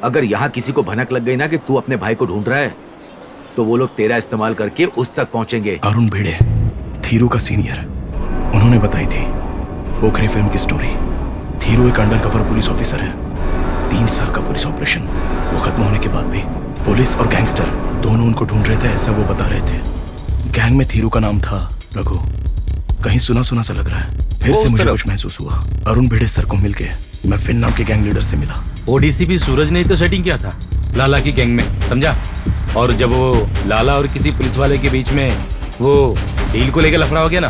अगर यहाँ किसी को भनक लग गई ना कि तू अपने भाई को ढूंढ रहा है, तो वो लोग तेरा इस्तेमाल करके उस तक पहुंचेंगे। अरुण भिड़े, थीरू का सीनियर, उन्होंने बताई थी पोखरे फिल्म की स्टोरी। थीरू एक अंडरकवर पुलिस ऑफिसर है। 3 साल का पुलिस ऑपरेशन, वो खत्म होने के बाद भी पुलिस और गैंगस्टर दोनों उनको ढूंढ रहे थे, ऐसा वो बता रहे थे। गैंग में थीरू का नाम था रघु। कहीं सुना सुना सा लग रहा है। फिर से मुझे कुछ महसूस हुआ। अरुण भिड़े सर को मिलके मैं फिन नाम के गैंग लीडर से मिला। ओडीसीपी सूरज ने तो सेटिंग किया था लाला की गैंग में, समझा? और जब वो लाला और किसी पुलिस वाले के बीच में वो डील को लेकर लफड़ा हो गया ना,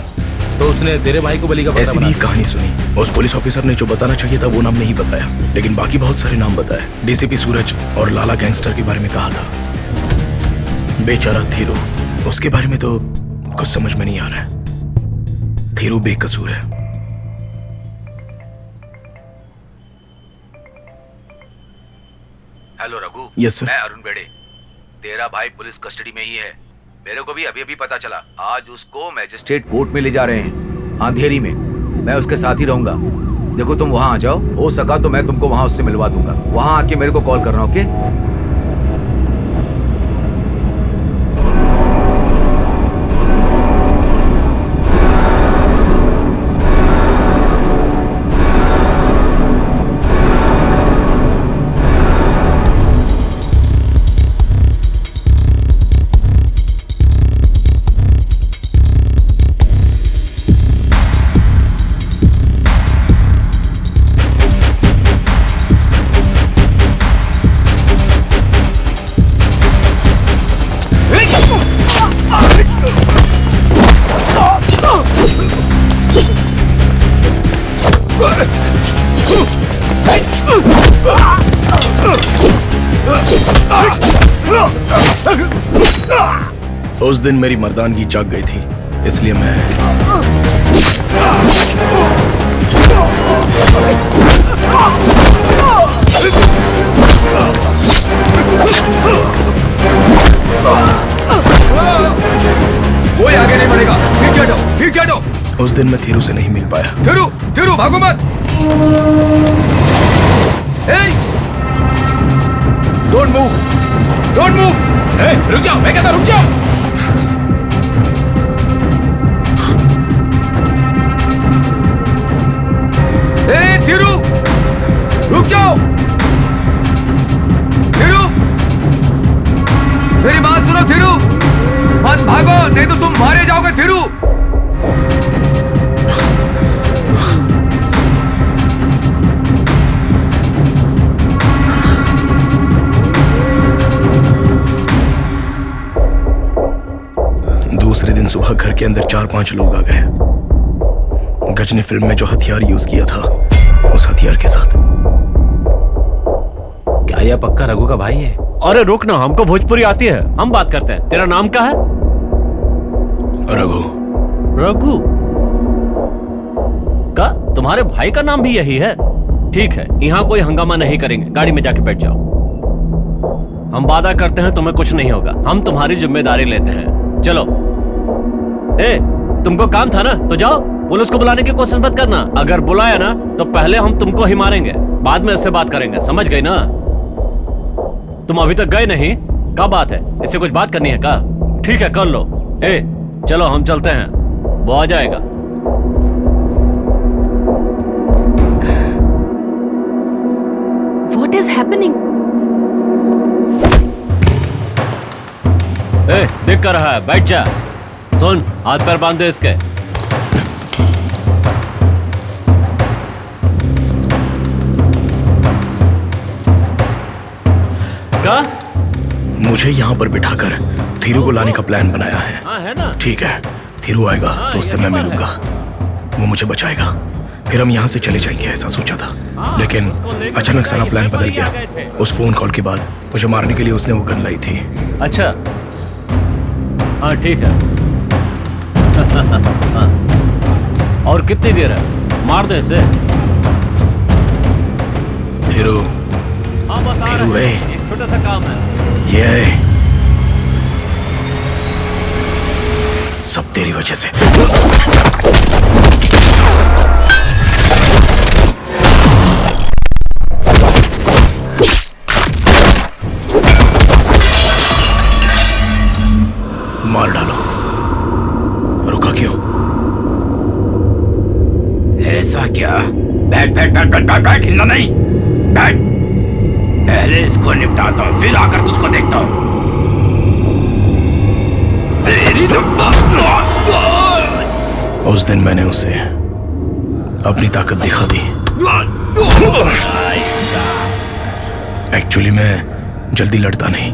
तो उसने तेरे भाई को बलि का पत्ता बना दिया। कहानी सुनी। उस पुलिस ऑफिसर ने जो बताना चाहिए था वो नाम नहीं बताया, लेकिन बाकी बहुत सारे नाम बताए। डीसीपी सूरज और लाला गैंगस्टर के बारे में कहा था। बेचारा थीरू, उसके बारे में तो कुछ समझ में नहीं आ रहा है। थीरू बेकसूर है। हेलो रघु। Yes sir. मैं अरुण बेड़े। तेरा भाई पुलिस कस्टडी में ही है। मेरे को भी अभी पता चला। आज उसको मैजिस्ट्रेट कोर्ट में ले जा रहे हैं, अंधेरी में। मैं उसके साथ ही रहूंगा। देखो तुम वहां आ जाओ, हो सका तो मैं तुमको वहां उससे मिलवा दूंगा। वहां आके मेरे को कॉल करना, ओके? उस दिन मेरी मर्दानगी जाग गई थी, इसलिए मैं कोई आगे नहीं बढ़ेगा। पीछे हटो, पीछे हटो। उस दिन मैं थीरू से नहीं मिल पाया। थिरू, थिरू भागो मत। Don't move, don't move. रुक जाओ, मैं कहता रुक जाओ। थिरू, रुक जाओ। थिरू, मेरी बात सुनो थिरू, मत भागो नहीं तो तुम मारे जाओगे थिरू। दूसरे दिन सुबह घर के अंदर 4-5 लोग आ गए। गजनी फिल्म में जो हथियार यूज किया था उस हथियार के साथ। क्या यह पक्का रघु का भाई है? अरे रुक ना, हमको भोजपुरी आती है, हम बात करते हैं। तेरा नाम क्या है? रघु। रघु का तुम्हारे भाई का नाम भी यही है? ठीक है, यहाँ कोई हंगामा नहीं करेंगे, गाड़ी में जाके बैठ जाओ। हम वादा करते हैं तुम्हें कुछ नहीं होगा, हम तुम्हारी जिम्मेदारी लेते हैं। चलो। ए, तुमको काम था ना, तो जाओ। पुलिस को बुलाने की कोशिश मत करना, अगर बुलाया ना तो पहले हम तुमको ही मारेंगे, बाद में इससे बात करेंगे, समझ गई ना? तुम अभी तक गए नहीं, क्या बात है? इससे कुछ बात करनी है क्या? ठीक है, कर लो। ए, चलो हम चलते हैं, वो आ जाएगा। What is happening? ए, देख कर रहा है, बैठ जा। सुन, हाथ पैर बांध दे इसके। क्या? मुझे यहाँ पर बिठाकर थीरू को लाने का प्लान बनाया है। हाँ, है ना? ठीक है, थीरू आएगा तो उससे मैं मिलूंगा, वो मुझे बचाएगा, फिर हम यहाँ से चले जाएंगे, ऐसा सोचा था। लेकिन अचानक सारा प्लान बदल गया। उस फोन कॉल के बाद मुझे मारने के लिए उसने वो गन लाई थी। अच्छा, हाँ ठीक है। हाँ। और कितनी देर है? मार दे इसे। थीरू, हाँ बस आ थीरू रहे है। हैं, एक छोटा सा काम है। ये है। सब तेरी वजह से। मार डालो। रुका क्यों? ऐसा क्या? बैठ बैठ बैठ बैठ बैठ बैठ, हिलना नहीं, बैठ। पहले इसको निपटाता हूँ, फिर आकर तुझको देखता हूँ। तेरी तो उस दिन मैंने उसे अपनी ताकत दिखा दी। एक्चुअली मैं जल्दी लड़ता नहीं।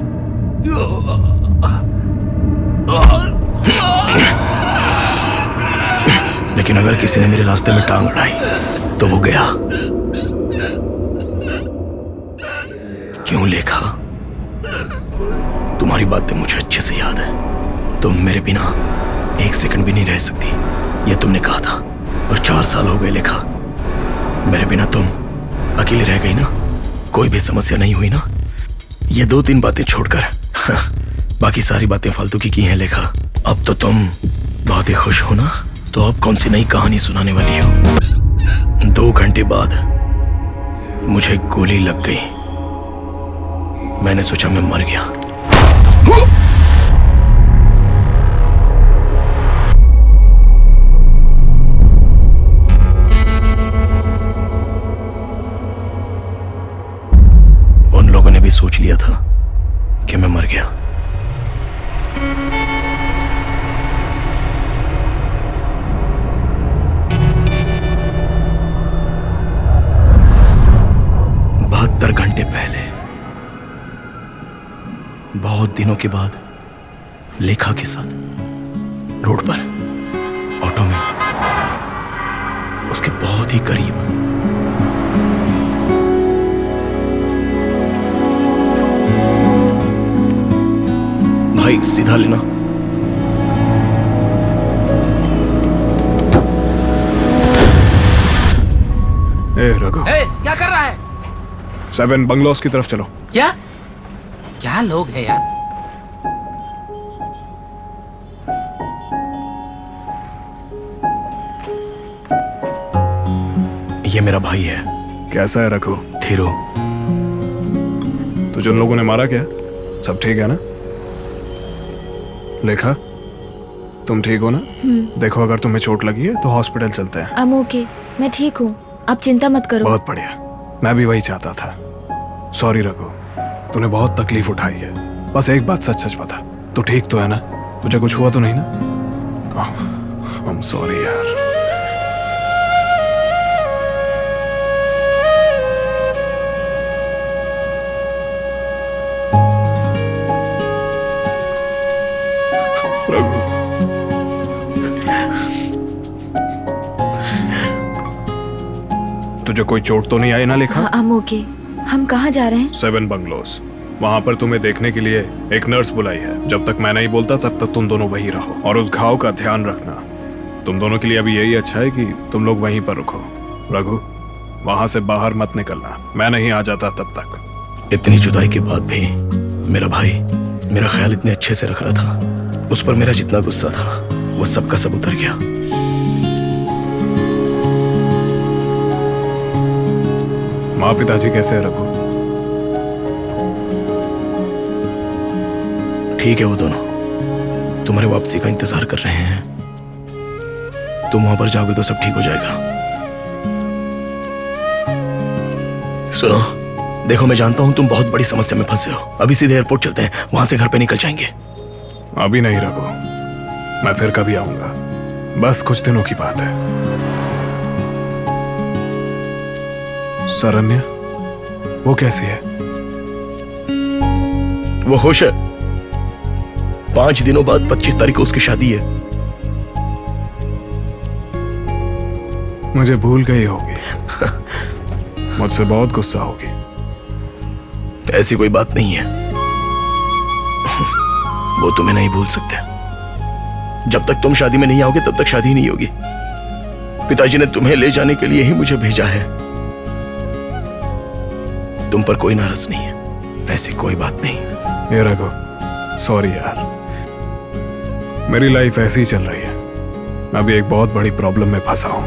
लेकिन अगर किसी ने मेरे रास्ते में टांग अड़ाई तो वो गया। क्यों लेखा? तुम्हारी बातें मुझे अच्छे से याद है। तुम मेरे बिना एक सेकंड भी नहीं रह सकती, ये तुमने कहा था। और 4 साल हो गए लेखा, मेरे बिना तुम अकेली रह गई ना, कोई भी समस्या नहीं हुई ना। ये 2-3 बातें छोड़कर बाकी सारी बातें फालतू की हैं लेखा। अब तो तुम बहुत ही खुश हो ना, तो अब कौन सी नई कहानी सुनाने वाली हो? 2 घंटे बाद मुझे गोली लग गई। मैंने सोचा मैं मर गया। उन लोगों ने भी सोच लिया था कि मैं मर गया। घंटे पहले, बहुत दिनों के बाद, लेखा के साथ रोड पर ऑटो में, उसके बहुत ही करीब। भाई सीधा लेना, ए रघु, ए, क्या कर रहा है? 7 बंगलोज की तरफ चलो। क्या क्या लोग हैं यार? ये मेरा भाई है। कैसा है रघु? थीरू। तो जिन लोगों ने मारा क्या, सब ठीक है ना? लेखा, तुम ठीक हो ना? देखो, अगर तुम्हें चोट लगी है तो हॉस्पिटल चलते हैं। I'm okay, मैं ठीक हूँ, आप चिंता मत करो। बहुत बढ़िया, मैं भी वही चाहता था। सॉरी रघु, तूने बहुत तकलीफ उठाई है। बस एक बात सच सच बता, तू ठीक तो है ना? तुझे कुछ हुआ तो नहीं ना? I'm sorry यार। तुझे कोई चोट तो नहीं आई ना लेखा? हाँ, I'm okay। हम कहाँ जा रहे हैं? 7 बंगलोज। वहाँ पर तुम्हें देखने के लिए एक नर्स बुलाई है। जब तक मैं नहीं बोलता तब तक तुम दोनों वहीं रहो और उस घाव का ध्यान रखना। तुम दोनों के लिए अभी यही अच्छा है कि तुम लोग वहीं पर रुको। रघु, वहाँ से बाहर मत निकलना, मैं नहीं आ जाता तब तक। इतनी जुदाई के बाद भी मेरा भाई मेरा ख्याल इतने अच्छे से रख रहा था। उस पर मेरा जितना गुस्सा था वो सब का सब उतर गया। माँ पिताजी कैसे है रघु? ठीक है, वो दोनों तुम्हारे वापसी का इंतजार कर रहे हैं। तुम वहां पर जाओगे तो सब ठीक हो जाएगा। सुनो, देखो, मैं जानता हूं तुम बहुत बड़ी समस्या में फंसे हो। अभी सीधे एयरपोर्ट चलते हैं, वहां से घर पे निकल जाएंगे। अभी नहीं रघु, मैं फिर कभी आऊंगा, बस कुछ दिनों की बात है। शरण्या, वो कैसी है? वो खुश है। 5 दिनों बाद 25 तारीख को उसकी शादी है। मुझे भूल गई होगी। मुझसे बहुत गुस्सा होगी। ऐसी कोई बात नहीं है। वो तुम्हें नहीं भूल सकते। जब तक तुम शादी में नहीं आओगे तब तक शादी नहीं होगी। पिताजी ने तुम्हें ले जाने के लिए ही मुझे भेजा है। तुम पर कोई नाराज नहीं है, ऐसी कोई बात नहीं। ये रघु, सॉरी यार, मेरी लाइफ ऐसी ही चल रही है। मैं भी एक बहुत बड़ी प्रॉब्लम में फंसा हूं।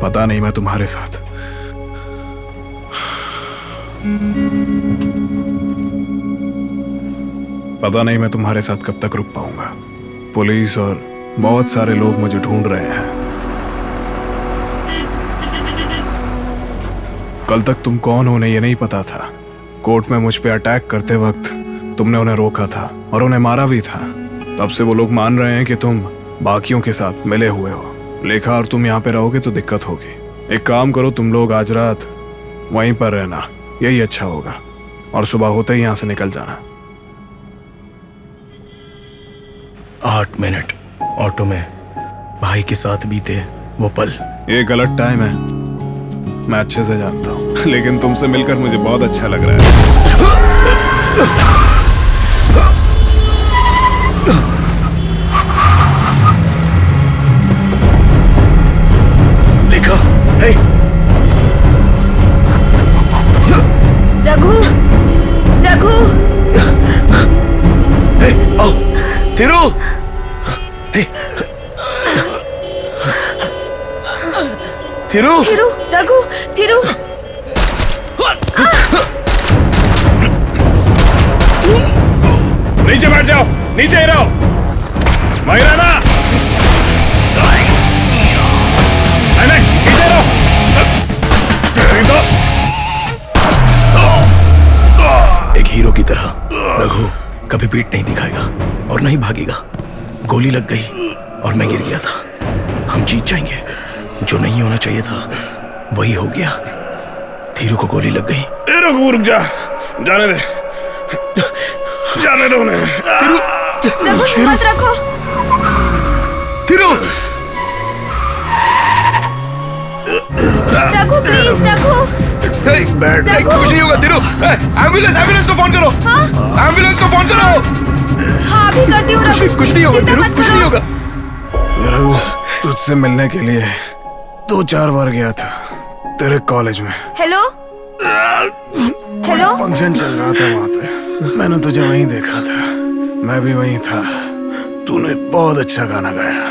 पता नहीं मैं तुम्हारे साथ कब तक रुक पाऊंगा। पुलिस और बहुत सारे लोग मुझे ढूंढ रहे हैं। कल तक तुम कौन हो ये नहीं पता था। कोर्ट में मुझ पे अटैक करते वक्त तुमने उन्हें रोका था और उन्हें मारा भी था। तब से वो लोग मान रहे हैं कि तुम बाकियों के साथ मिले हुए हो। लेखा और तुम यहाँ पे रहोगे तो दिक्कत होगी। एक काम करो, तुम लोग आज रात वहीं पर रहना, यही अच्छा होगा, और सुबह होते ही यहाँ से निकल जाना। 8 मिनट ऑटो में भाई के साथ बीते वो पल। ये गलत टाइम है, मैं अच्छे से जानता हूँ, लेकिन तुमसे मिलकर मुझे बहुत अच्छा लग रहा है। देखा? हे! रघु, रघु, हे, आओ, थिरू! हे! थिरू! थिरू, रघु, थिरू। नीचे बैठ जाओ, नीचे ही रहो, वहीं रहना। नहीं, नीचे रहो। एक हीरो की तरह रघु कभी पीठ नहीं दिखाएगा और नहीं भागेगा। गोली लग गई और मैं गिर गया था। हम जीत जाएंगे। जो नहीं होना चाहिए था वही हो गया। थीरू को गोली लग गई। रघु रुक जा, जाने दे, जाने दो उन्हें। थीरू, रघु, हिम्मत रखो। थीरू! रघु, प्लीज, रघु। कुछ नहीं होगा थीरू। एम्बुलेंस को फोन करो। एम्बुलेंस को फोन करो। हाँ, अभी करती हूँ रघु। कुछ नहीं होगा चिंता थीरू, मत कुछ नहीं करो। होगा। रघु, तुझसे मिलने के लिए 2-4 बार गया था, तेरे कॉलेज में हेलो हेलो फंक्शन चल रहा था वहाँ पे। मैंने तुझे वहीं देखा था, मैं भी वहीं था। तूने बहुत अच्छा गाना गाया।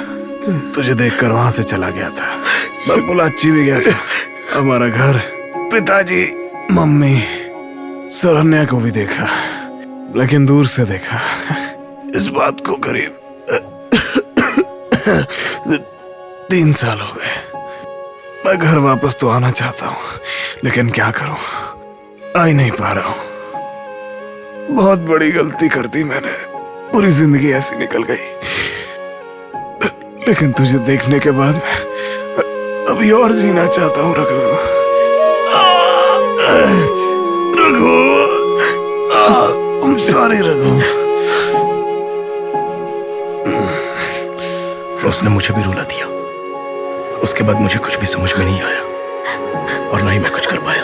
तुझे देखकर वहां से चला गया था। मैं बुलाची भी गया था। हमारा घर, पिताजी, मम्मी, सरन्या को भी देखा, लेकिन दूर से देखा। इस बात को करीब 3 साल हो गए। मैं घर वापस तो आना चाहता हूँ, लेकिन क्या करूं, आ ही नहीं पा रहा हूं। बहुत बड़ी गलती कर दी मैंने, पूरी जिंदगी ऐसी निकल गई। लेकिन तुझे देखने के बाद मैं अभी और जीना चाहता हूँ रघु। Raghu, I'm sorry Raghu. उसने मुझे भी रुला दिया। उसके बाद मुझे कुछ भी समझ में नहीं आया और ना ही मैं कुछ कर पाया।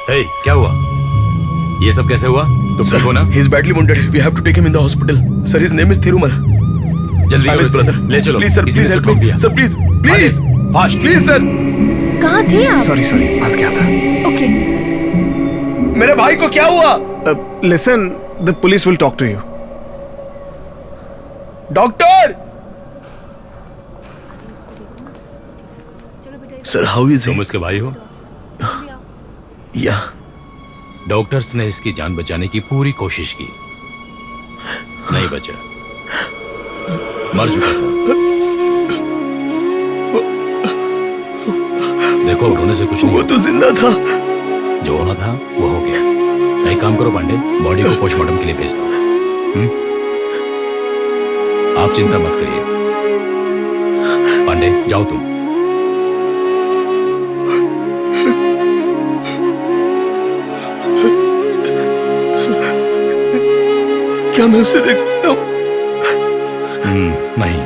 हे, क्या हुआ? ये सब कैसे हुआ? तुम ठीक हो ना? He is badly wounded. We have to take him in the hospital. Sir, his name is Thirumal. जल्दी I'm his brother. ले चलो। Please sir, किसी ने please help ठोक me. दिया। Sir, please, please, fast. please sir. कहाँ थे आप? सॉरी फंस गया था। ओके मेरे भाई को क्या हुआ? Listen, the police will talk to you. Doctor! Sir, how is तुम he? उसके भाई हो? Yeah. डॉक्टर्स ने इसकी जान बचाने की पूरी कोशिश की, नहीं बचा, मर चुका था। देखो, रोने से कुछ नहीं। वो तो जिंदा था। जो होना था वो हो गया। एक काम करो पांडे, बॉडी को पोस्टमार्टम के लिए भेज दो। आप चिंता मत करिए। पांडे, जाओ तुम। क्या मैं उसे देख सकता हूँ? नहीं,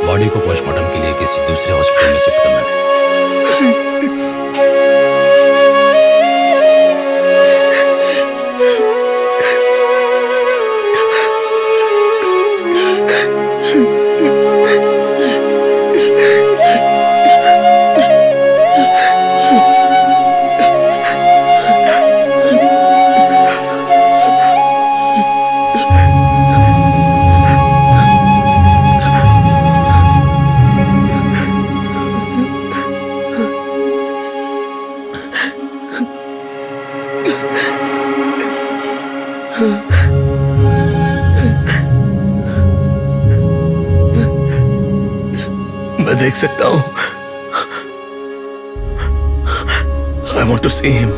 बॉडी को पोस्टमार्टम के लिए किसी दूसरे हॉस्पिटल में शिफ्ट करना है। मैं देख सकता हूँ। I want to see him.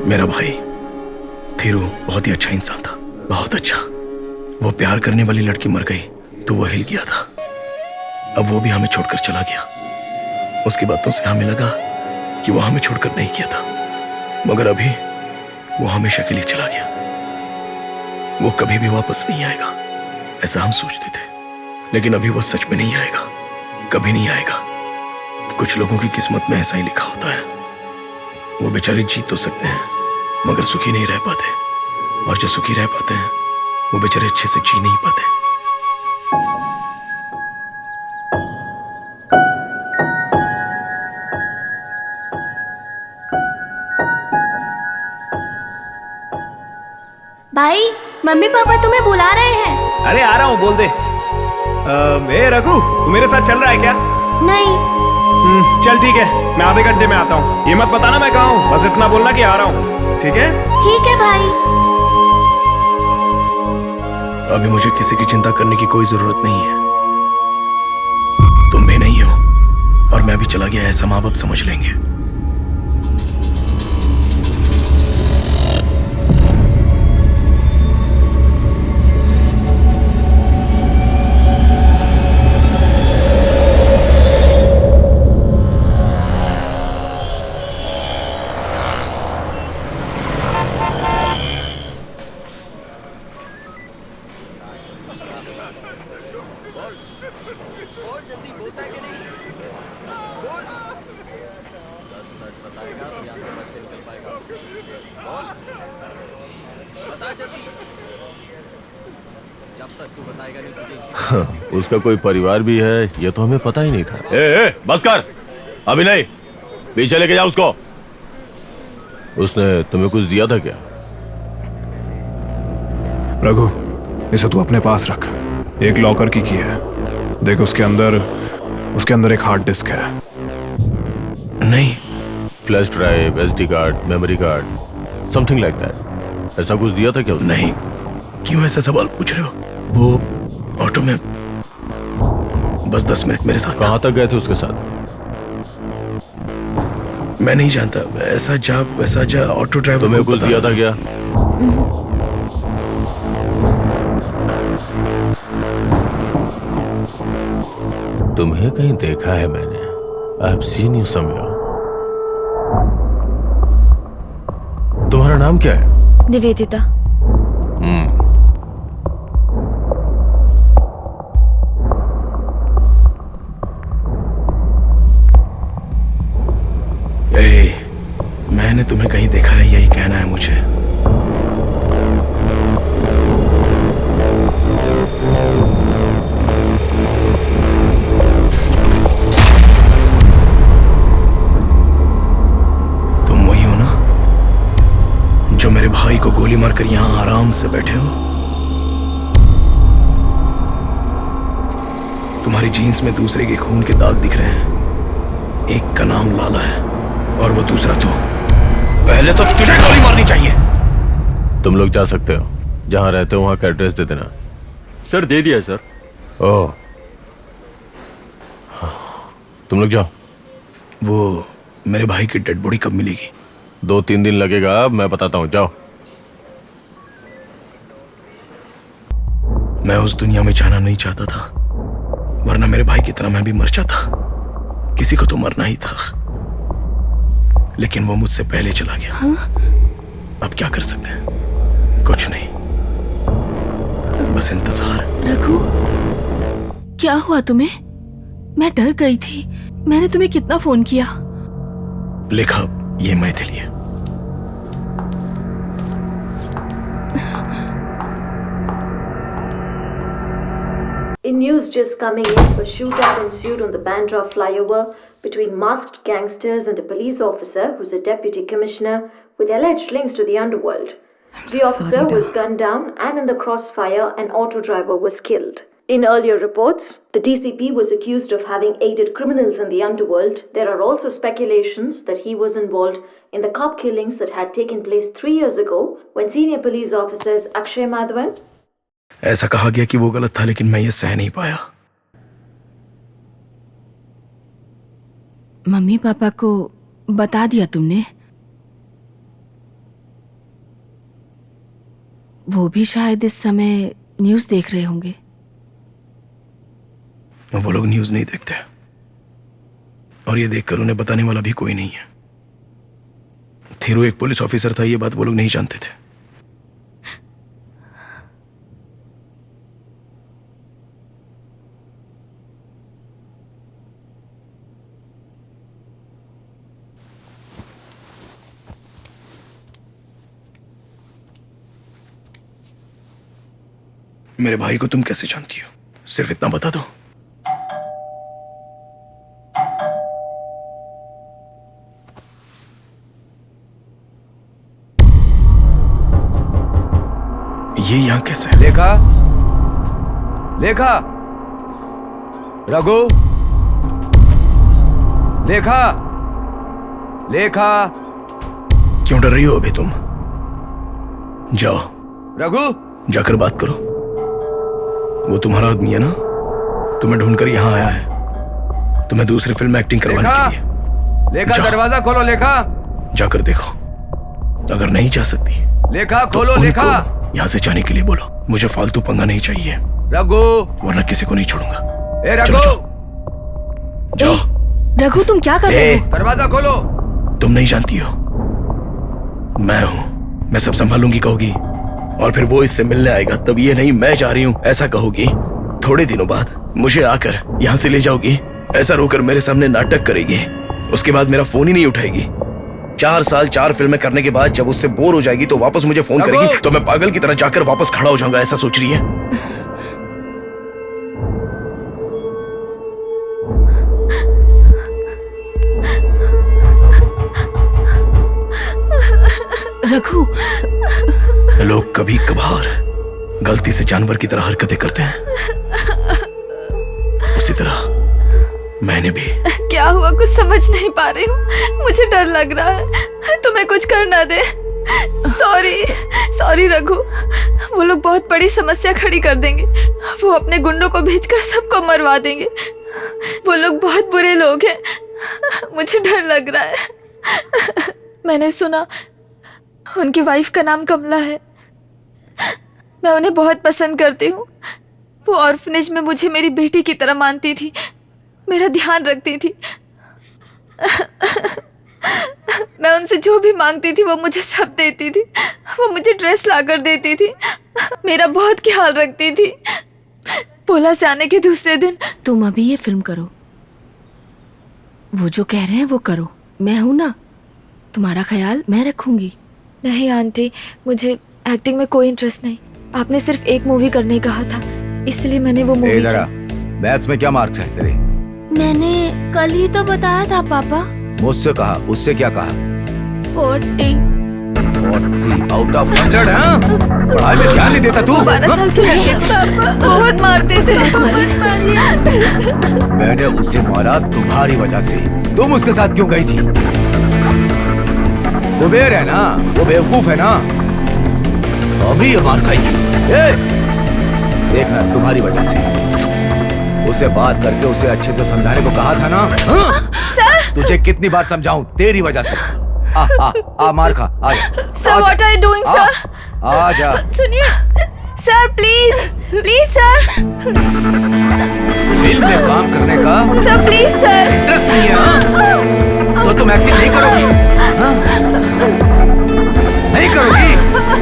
मेरा भाई थीरू बहुत ही अच्छा इंसान था, बहुत अच्छा। वो प्यार करने वाली लड़की मर गई तो वो हिल गया था। अब वो भी हमें छोड़कर चला गया। उसकी बातों से हमें लगा कि वो हमें छोड़कर नहीं गया था, मगर अभी वो हमेशा के लिए चला गया। वो कभी भी वापस नहीं आएगा, ऐसा हम सोचते थे, लेकिन अभी वो सच में नहीं आएगा, कभी नहीं आएगा। कुछ लोगों की किस्मत में ऐसा ही लिखा होता है। वो बेचारे जीत तो सकते हैं मगर सुखी नहीं रह पाते, और जो सुखी रह पाते हैं वो बेचारे अच्छे से जी नहीं पाते। भाई, मम्मी पापा तुम्हें बुला रहे हैं। अरे आ रहा हूँ, बोल दे। ए रघु, तू मेरे साथ चल रहा है क्या? नहीं। चल ठीक है, मैं आधे घंटे में आता हूँ। ये मत बताना मैं कहाँ हूँ, बस इतना बोलना कि आ रहा हूँ, ठीक है? ठीक है भाई। अभी मुझे किसी की चिंता करने की कोई जरूरत नहीं है। तुम भी नहीं हो, और मैं भी चला गया, ऐसा माँ बाप समझ लेंगे। उसका कोई परिवार भी है ये तो हमें पता ही नहीं था। ए, बस कर, अभी नहीं, पीछे लेके जाओ उसको। उसने तुम्हें कुछ दिया था क्या? रघु, इसे तू अपने पास रख। एक लॉकर की है, देख उसके अंदर एक हार्ड डिस्क है। नहीं, flash drive, SD card, memory card, something like that. ऐसा कुछ दिया था क्या उसने? नहीं। क्यों ऐसा सवाल पूछ रहे हो? वो ऑटो में बस 10 मिनट मेरे साथ। कहाँ तक गए थे उसके साथ? मैं नहीं जानता। ऐसा जा ऑटो ड्राइवर। तुम्हें कुछ दिया था क्या? तुम्हें कहीं देखा है मैंने। I have seen you somewhere. तुम्हारा नाम क्या है? निवेदिता। मैंने तुम्हें कहीं देखा है, यही कहना है मुझे। तुम वही हो ना जो मेरे भाई को गोली मारकर यहां आराम से बैठे हो? तुम्हारी जीन्स में दूसरे के खून के दाग दिख रहे हैं। एक का नाम लाला है और वो दूसरा तू। पहले तो तुझे गोली मारनी चाहिए। तुम लोग जा सकते हो, जहां रहते हो वहां का एड्रेस दे देना। सर दे दिया सर। ओह, तुम लोग जाओ। वो मेरे भाई की डेड बॉडी कब मिलेगी? 2-3 दिन लगेगा, मैं बताता हूँ, जाओ। मैं उस दुनिया में जाना नहीं चाहता था, वरना मेरे भाई की तरह मैं भी मर जाता। किसी को तो मरना ही था, लेकिन वो मुझसे पहले चला गया। हाँ? अब क्या कर सकते हैं? कुछ नहीं, बस इंतजार। रघु, क्या हुआ तुम्हें? मैं डर गई थी। मैंने तुम्हें कितना फोन किया। लेखा, ये मैथिली है। In news just coming in, a shootout ensued on the Bandra flyover between masked gangsters and a police officer who's a deputy commissioner with alleged links to the underworld. The officer was gunned down and in the crossfire, an auto driver was killed. In earlier reports, the DCP was accused of having aided criminals in the underworld. There are also speculations that he was involved in the cop killings that had taken place 3 years ago when senior police officers Akshay Madhavan. ऐसा कहा गया कि वो गलत था, लेकिन मैं ये सह नहीं पाया। मम्मी पापा को बता दिया तुमने? वो भी शायद इस समय न्यूज़ देख रहे होंगे। वो लोग न्यूज़ नहीं देखते, और ये देखकर उन्हें बताने वाला भी कोई नहीं है। थीरू एक पुलिस ऑफिसर था, ये बात वो लोग नहीं जानते थे। मेरे भाई को तुम कैसे जानती हो? सिर्फ इतना बता दो। ये यहां कैसे? लेखा, लेखा, रघु, लेखा, लेखा। क्यों डर रही हो अभी तुम? जाओ रघु, जाकर बात करो। वो तुम्हारा आदमी है ना? तुम्हें ढूंढकर यहाँ आया है, तुम्हें दूसरी फिल्म में एक्टिंग करवाने के लिए। लेखा, दरवाजा खोलो। लेखा, जाकर देखो। अगर नहीं जा सकती, लेखा खोलो। लेखा, यहाँ से जाने के लिए बोलो। मुझे फालतू पंगा नहीं चाहिए रघु, वरना किसी को नहीं छोड़ूंगा। ए रघु, जाओ। रघु, तुम क्या कर रहे हो? दरवाजा खोलो। तुम नहीं जानती हो, मैं हूं। मैं सब संभालूंगी कहोगी, और फिर वो इससे मिलने आएगा, तब ये नहीं मैं जा रही हूं ऐसा कहोगी। थोड़े दिनों बाद मुझे आकर यहाँ से ले जाओगी, ऐसा रोकर मेरे सामने नाटक करेगी। उसके बाद मेरा फोन ही नहीं उठाएगी। 4 साल 4 फिल्में करने के बाद जब उससे बोर हो जाएगी तो वापस मुझे फोन रघु! करेगी तो मैं पागल की तरह जाकर वापस खड़ा हो जाऊंगा, ऐसा सोच रही है? रघु, लोग कभी कभार गलती से जानवर की तरह हरकतें करते हैं, उसी तरह मैंने भी। क्या हुआ, कुछ समझ नहीं पा रही हूँ। मुझे डर लग रहा है, तुम्हें कुछ कर ना दे। सॉरी रघु, वो लोग बहुत बड़ी समस्या खड़ी कर देंगे। वो अपने गुंडों को भेजकर सबको मरवा देंगे। वो लोग बहुत बुरे लोग हैं, मुझे डर लग रहा है। मैंने सुना उनकी वाइफ का नाम कमला है। मैं उन्हें बहुत पसंद करती हूँ। वो ऑर्फनेज में मुझे मेरी बेटी की तरह मानती थी, मेरा ध्यान रखती थी। मैं उनसे जो भी मांगती थी वो मुझे सब देती थी। वो मुझे ड्रेस लाकर देती थी, मेरा बहुत ख्याल रखती थी। पोला से आने के दूसरे दिन। तुम अभी ये फिल्म करो, वो जो कह रहे हैं वो करो। मैं हूं ना, तुम्हारा ख्याल मैं रखूंगी। नहीं आंटी, मुझे एक्टिंग में कोई इंटरेस्ट नहीं। आपने सिर्फ एक मूवी करने कहा था, इसलिए मैंने वो मूवी इधर आ। मैथ्स में क्या मार्क्स हैं तेरे? मैंने कल ही तो बताया था पापा। मुझसे कहा, उससे क्या कहा? 40 आउट ऑफ 100 है? पढ़ाई में ध्यान नहीं देता तू? 12 साल के लड़के को बहुत मारते थे। मैंने उसे मारा तुम्हारी वजह से। तुम उसके साथ क्यों गई थी? वो बेर है ना, वो बेवकूफ है ना, अभी ये मार खाएगी। देखना, तुम्हारी वजह से। उसे बात करके उसे अच्छे से समझाने को कहा था ना? सर, तुझे कितनी बार समझाऊं? तेरी वजह से। आ मार खा। आ जा। Sir, what are you doing sir? आ जा। सुनिए सर, प्लीज सर। फिल्म में काम करने का सर प्लीज सर। इंटरेस्ट नहीं है ना? तो तुम एक्टिंग नहीं करोगी? हाँ? नहीं करोगी?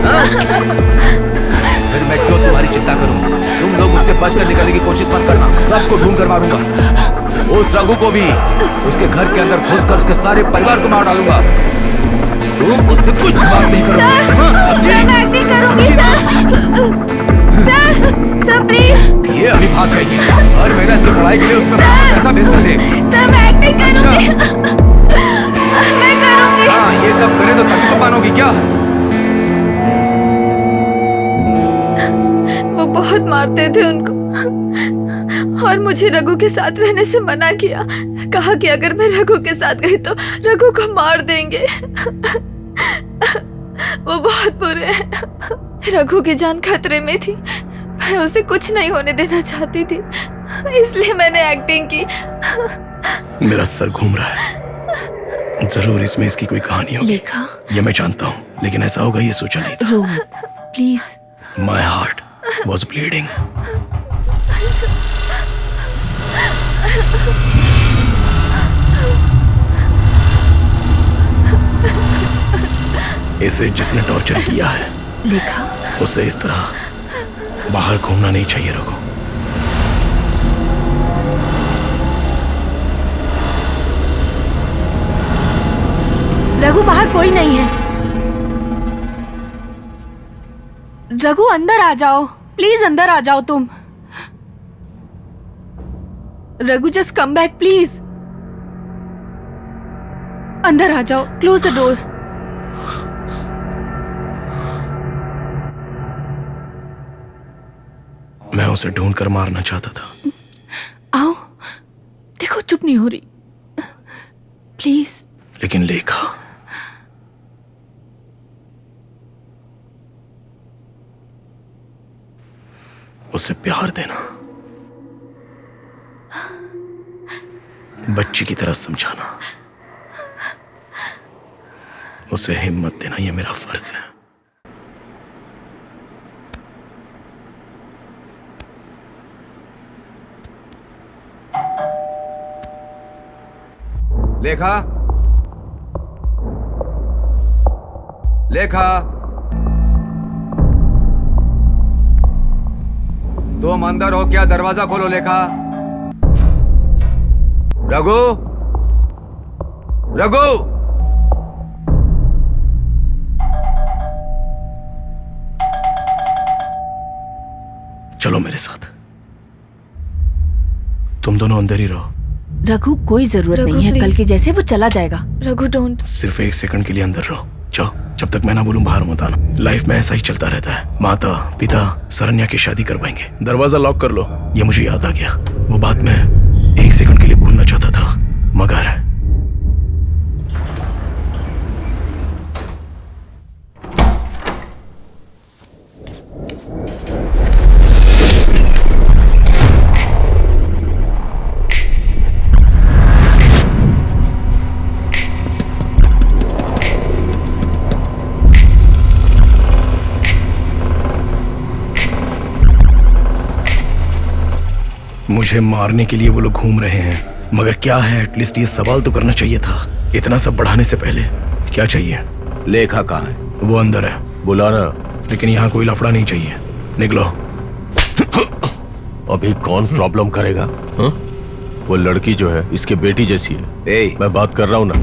हाँ? फिर मैं क्यों तुम्हारी चिंता करूं? तुम लोग मुझसे बचकर निकलने की कोशिश मत करना, सबको ढूंढ कर मारूंगा। उस रघु को भी उसके घर के अंदर घुसकर उसके सारे परिवार को मार डालूंगा। तुम उससे कुछ बात नहीं करोगे। सर मैं एक्टिंग करूंगी सर प्लीज। ये अभी भाग जाएगी। हर महीना इसकी पढ़ाई के लिए उस पर पैसा भेजते थे। सर मैं एक्टिंग करूंगी। मैं करूंगी। हाँ, ये सब करे तो तभी तो मानोगी क्या? वो बहुत मारते थे उनको, और मुझे रघु के साथ रहने से मना किया। कहा कि अगर मैं रघु के साथ गई तो रघु को मार देंगे। वो बहुत बुरे हैं। रघु की जान खतरे में थी, मैं उसे कुछ नहीं होने देना चाहती थी, इसलिए मैंने एक्टिंग की। मेरा सर घूम रहा है। जरूर इसमें इसकी कोई कहानी होगी। लेखा, ये मैं जानता हूँ, लेकिन ऐसा होगा ये सोचा नहीं था। रो मत please. My heart was bleeding. इसे जिसने टॉर्चर किया है, लेखा, उसे इस तरह बाहर घूमना नहीं चाहिए। रघु, रघु बाहर कोई नहीं है। रघु अंदर आ जाओ, प्लीज अंदर आ जाओ तुम। Raghu just come back please. अंदर आ जाओ, क्लोज द डोर। मैं उसे ढूंढकर मारना चाहता था। आओ, देखो चुप नहीं हो रही, प्लीज। लेकिन लेखा, उसे प्यार देना, बच्ची की तरह समझाना, उसे हिम्मत देना, यह मेरा फर्ज है। लेखा, लेखा, तुम अंदर हो क्या? दरवाजा खोलो। लेखा, रघु, रघु, चलो मेरे साथ। तुम दोनों अंदर ही रहो। रघु कोई जरूरत रघु, नहीं है, कल please. के जैसे वो चला जाएगा। रघु डोंट। सिर्फ 1 सेकंड के लिए अंदर रहो। जाओ, जब तक मैं ना बोलूं बाहर मत आना। लाइफ में ऐसा ही चलता रहता है। माता पिता सरन्या की शादी करवाएंगे। दरवाजा लॉक कर लो। ये मुझे याद आ गया, वो बात मैं 1 सेकंड के लिए भूलना चाहता था, मगर मुझे मारने के लिए वो लोग घूम रहे हैं, मगर क्या है, एटलीस्ट ये सवाल तो करना चाहिए था। इतना सब बढ़ाने से पहले क्या चाहिए? लेखा कहाँ है? वो अंदर है। बुलाना। लेकिन यहाँ कोई लफड़ा नहीं चाहिए। निकलो। अभी कौन प्रॉब्लम करेगा? हा? वो लड़की जो है इसके बेटी जैसी है। मैं बात कर रहा हूँ ना,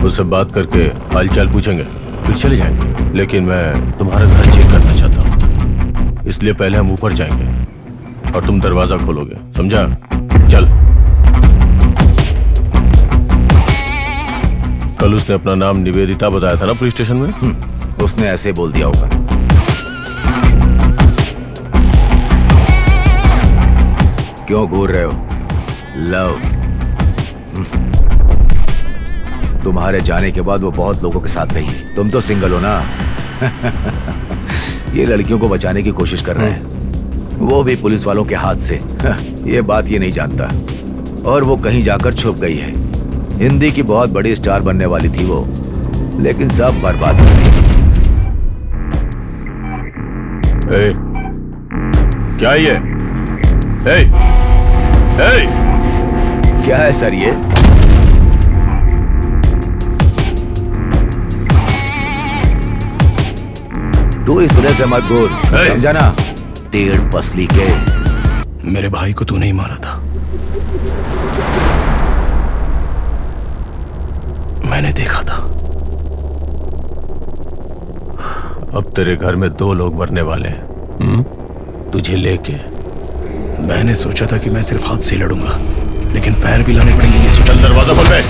उससे बात करके हालचाल पूछेंगे फिर चले जाएंगे। लेकिन मैं तुम्हारा घर चेक करना चाहता हूँ, इसलिए पहले हम ऊपर जाएंगे और तुम दरवाजा खोलोगे, समझा? चल। कल उसने अपना नाम निवेदिता बताया था ना पुलिस स्टेशन में। उसने ऐसे बोल दिया होगा। क्यों घूर रहे हो? लव। तुम्हारे जाने के बाद वो बहुत लोगों के साथ रही, तुम तो सिंगल हो ना। ये लड़कियों को बचाने की कोशिश कर रहे हैं, वो भी पुलिस वालों के हाथ से। ये बात ये नहीं जानता। और वो कहीं जाकर छुप गई है। हिंदी की बहुत बड़ी स्टार बनने वाली थी वो, लेकिन सब बर्बाद हो गई। क्या ये? क्या है सर ये? तू इस तरह से मत बोल, समझा ना? टेढ़ पसली के। मेरे भाई को तू नहीं मारा था, मैंने देखा था। अब तेरे घर में 2 लोग मरने वाले हैं, तुझे लेके। मैंने सोचा था कि मैं सिर्फ हाथ से लड़ूंगा, लेकिन पैर भी लाने पड़ेंगे। ये सोचा। दरवाजा खोल दे।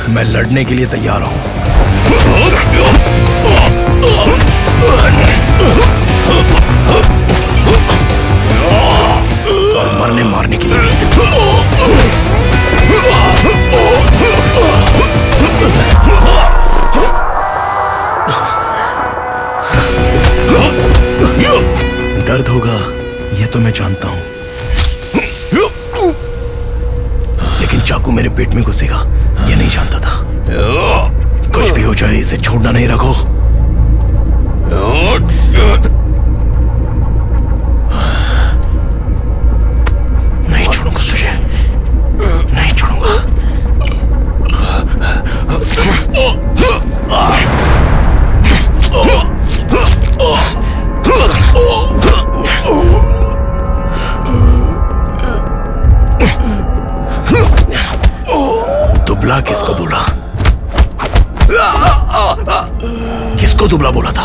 मैं लड़ने के लिए तैयार हूं, और मरने मारने के लिए भी। दर्द होगा ये तो मैं जानता हूं, लेकिन चाकू मेरे पेट में घुसेगा ये नहीं जानता था। कुछ भी हो जाए इसे छोड़ना नहीं। रखो। नहीं छोड़ूंगा तुझे, नहीं छोड़ूंगा। दुबला किसको बोला? किसको दुबला बोला था?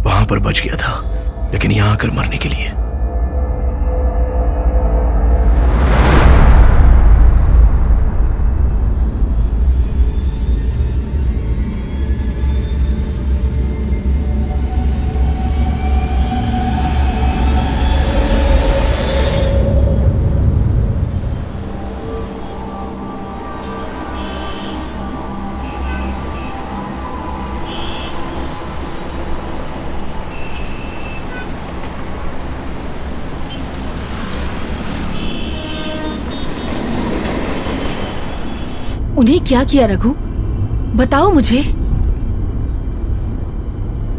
वहां पर बच गया था, लेकिन यहां आकर मरने के लिए। उन्हें क्या किया रघु? बताओ मुझे।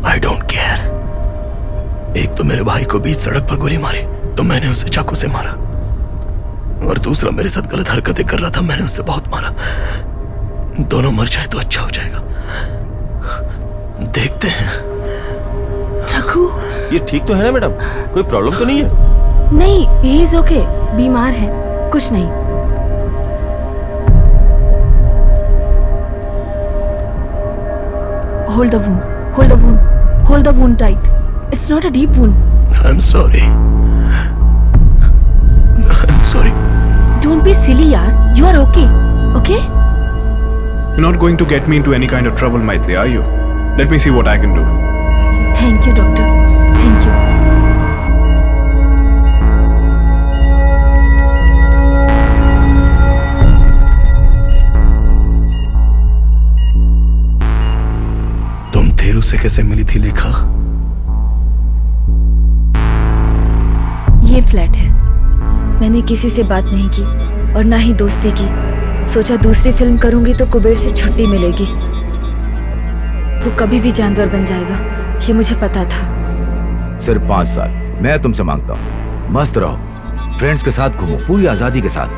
I don't care. एक तो मेरे भाई को बीच सड़क पर गोली मारी तो मैंने उसे चाकू से मारा, और दूसरा मेरे साथ गलत हरकतें कर रहा था, मैंने उससे बहुत मारा। दोनों मर जाए तो अच्छा हो जाएगा, देखते हैं। रघु, ये ठीक तो है ना मैडम? कोई प्रॉब्लम तो नहीं है? नहीं, ही इज ओके, बीमार है, कुछ नहीं। Hold the wound, hold the wound, hold the wound tight. It's not a deep wound. I am sorry, I am sorry. Don't be silly यार, you are okay, okay? You're not going to get me into any kind of trouble, Maitli, are you? Let me see what I can do. Thank you doctor, thank you. तुम थेरू से कैसे मिली थी लेखा? ये फ्लैट है। मैंने किसी से बात नहीं की और ना ही दोस्ती की। सोचा दूसरी फिल्म करूंगी तो कुबेर से छुट्टी मिलेगी। वो कभी भी जानवर बन जाएगा, ये मुझे पता था। सिर्फ 5 साल मैं तुमसे मांगता हूँ। मस्त रहो, फ्रेंड्स के साथ घूमो, पूरी आजादी के साथ।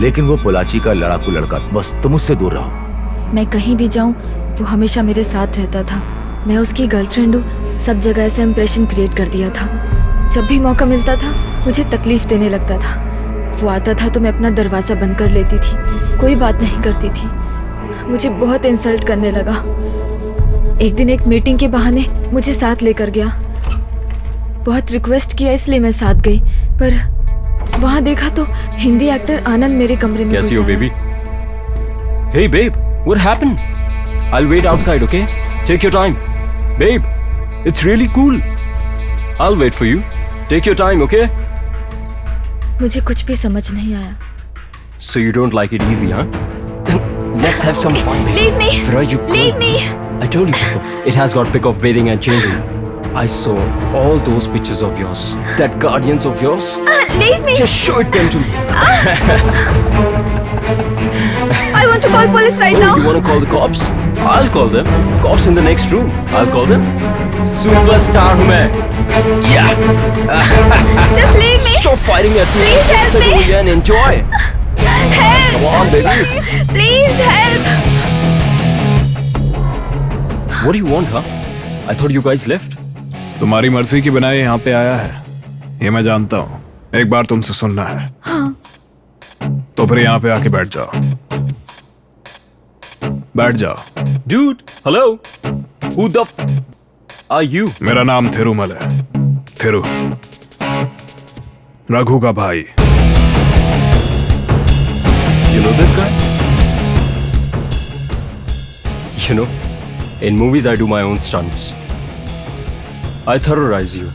लेकिन वो पोलाची का लड़ाकू लड़का, बस तुम उससे दूर रहो। मैं कहीं भी जाऊं वो हमेशा मेरे साथ रहता था। मैं उसकी गर्लफ्रेंड हूँ, सब जगह ऐसा इंप्रेशन क्रिएट कर दिया था। जब भी मौका मिलता था मुझे तकलीफ देने लगता था। वो आता था तो मैं अपना दरवाज़ा बंद कर लेती थी, कोई बात नहीं करती थी। मुझे बहुत इंसल्ट करने लगा। एक दिन एक मीटिंग के बहाने मुझे साथ लेकर गया। बहुत रिक्वेस्ट किया इसलिए मैं साथ गई, पर वहाँ देखा तो हिंदी एक्टर आनंद मेरे कमरे में कैसी हो घुस आया। Baby? Hey babe, what happened? I'll wait outside, okay? Take your time. Babe, it's really cool. I'll wait for you. Take your time, okay? मुझे कुछ भी समझ नहीं आया। So you don't like it easy, huh? Let's have some fun, babe. Leave me. Where are you going? Leave me. I told you before. It has got pick of bathing and changing. I saw all those pictures of yours. That guardians of yours. Leave me. Just show it them to me. I want to call police right now. You want to call the cops? I'll call them. Cops in the next room. I'll call them. Superstar हूँ मैं. Yeah. Just leave me. Stop fighting at me. Please help Settle me. again. Enjoy. Help. Come on, baby. Please help. What do you want, huh? I thought you guys left. तुम्हारी मर्जी के बिना ये यहाँ पे आया है, ये मैं जानता हूँ। एक बार तुमसे सुनना है। हाँ। तो फिर यहाँ पे आके बैठ जाओ। बैठ जाओ। Dude, hello. Who the are you? मेरा नाम थिरुमल है। थिरु, रघु का भाई। You know this guy? You know, in movies I do my own stunts. I terrorize you.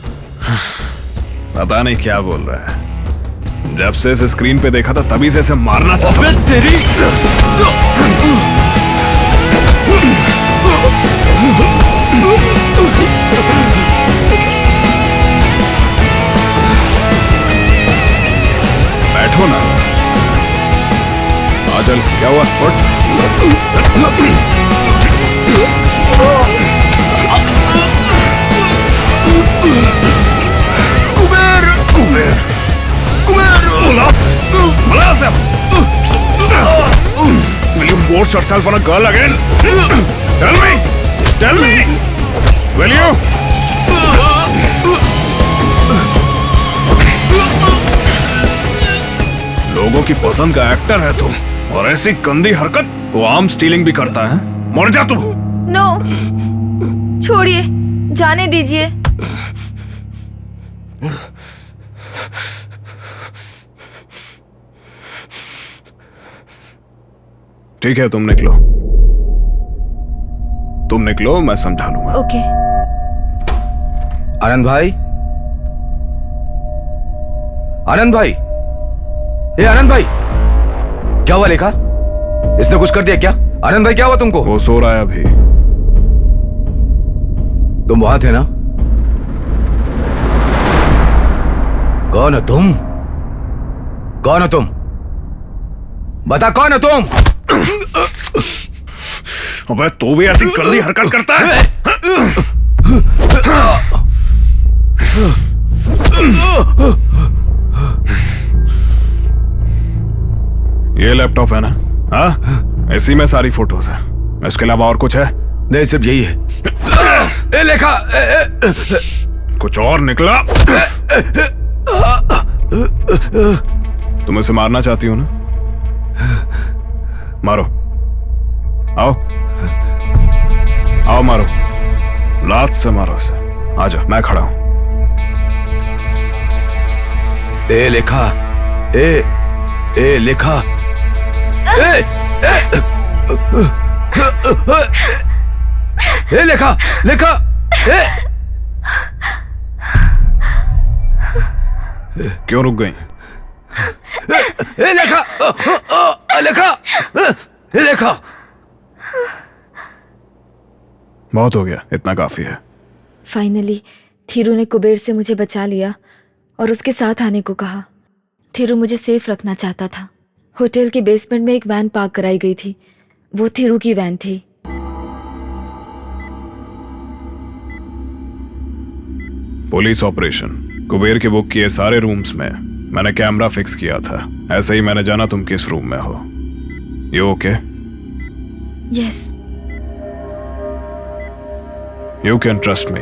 पता नहीं क्या बोल रहा है। जब से इसे स्क्रीन पे देखा था तभी से इसे मारना चाहता हूं। तेरी बैठो ना। आ चल, क्या हुआ? उठ। Kuber Kuber Kuber Blast him! Will you force yourself on a girl again? Tell me! Tell me! Will you? लोगों की पसंद का एक्टर है तुम, और ऐसी गंदी हरकत, वो आर्म स्टीलिंग भी करता है। मर जा तुम। नो, छोड़िए, जाने दीजिए। ठीक है, तुम निकलो। तुम निकलो, मैं समझा लूंगा। ओके। आनंद भाई, आनंद भाई, ए आनंद भाई, क्या हुआ लेखा? इसने कुछ कर दिया क्या? आनंद भाई क्या हुआ तुमको? वो सो रहा है अभी। तुम वहां थे ना? कौन हो तुम? कौन हो तुम? बता कौन हो तुम? अबे तू भी ऐसी गंदी हरकत करता है? ये लैपटॉप है ना? हाँ, इसी में सारी फोटोज है। इसके अलावा और कुछ है? नहीं, सिर्फ यही है। ए लेखा, कुछ और निकला? तुम इसे मारना चाहती हो ना? मारो, आओ आओ, मारो, लात से मारो इसे। आजा, मैं खड़ा हूं। ए लेखा, ए लेखा, ए लेखा, लेखा, क्यों रुक गई? ए लेखा, लेखा, लेखा। बहुत हो गया, इतना काफी है। फाइनली थीरू ने कुबेर से मुझे बचा लिया और उसके साथ आने को कहा। थीरू मुझे सेफ रखना चाहता था। होटल के बेसमेंट में एक वैन पार्क कराई गई थी। वो थीरू की वैन थी। पुलिस ऑपरेशन कुबेर के बुक किए सारे रूम्स में मैंने कैमरा फिक्स किया था। ऐसे ही मैंने जाना तुम किस रूम में हो। You okay? Yes. You can trust me.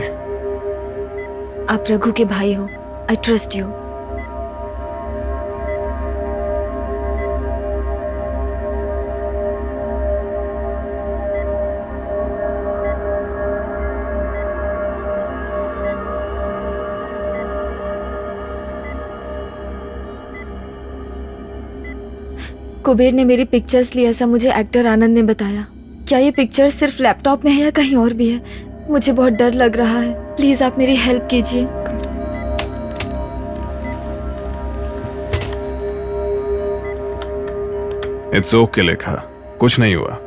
आप रघु के भाई हो। I trust you. कुबेर ने मेरी पिक्चर्स ली, ऐसा मुझे एक्टर आनंद ने बताया। क्या ये पिक्चर्स सिर्फ लैपटॉप में है या कहीं और भी है? मुझे बहुत डर लग रहा है। प्लीज आप मेरी हेल्प कीजिए। इट्स ओके लेखा, कुछ नहीं हुआ।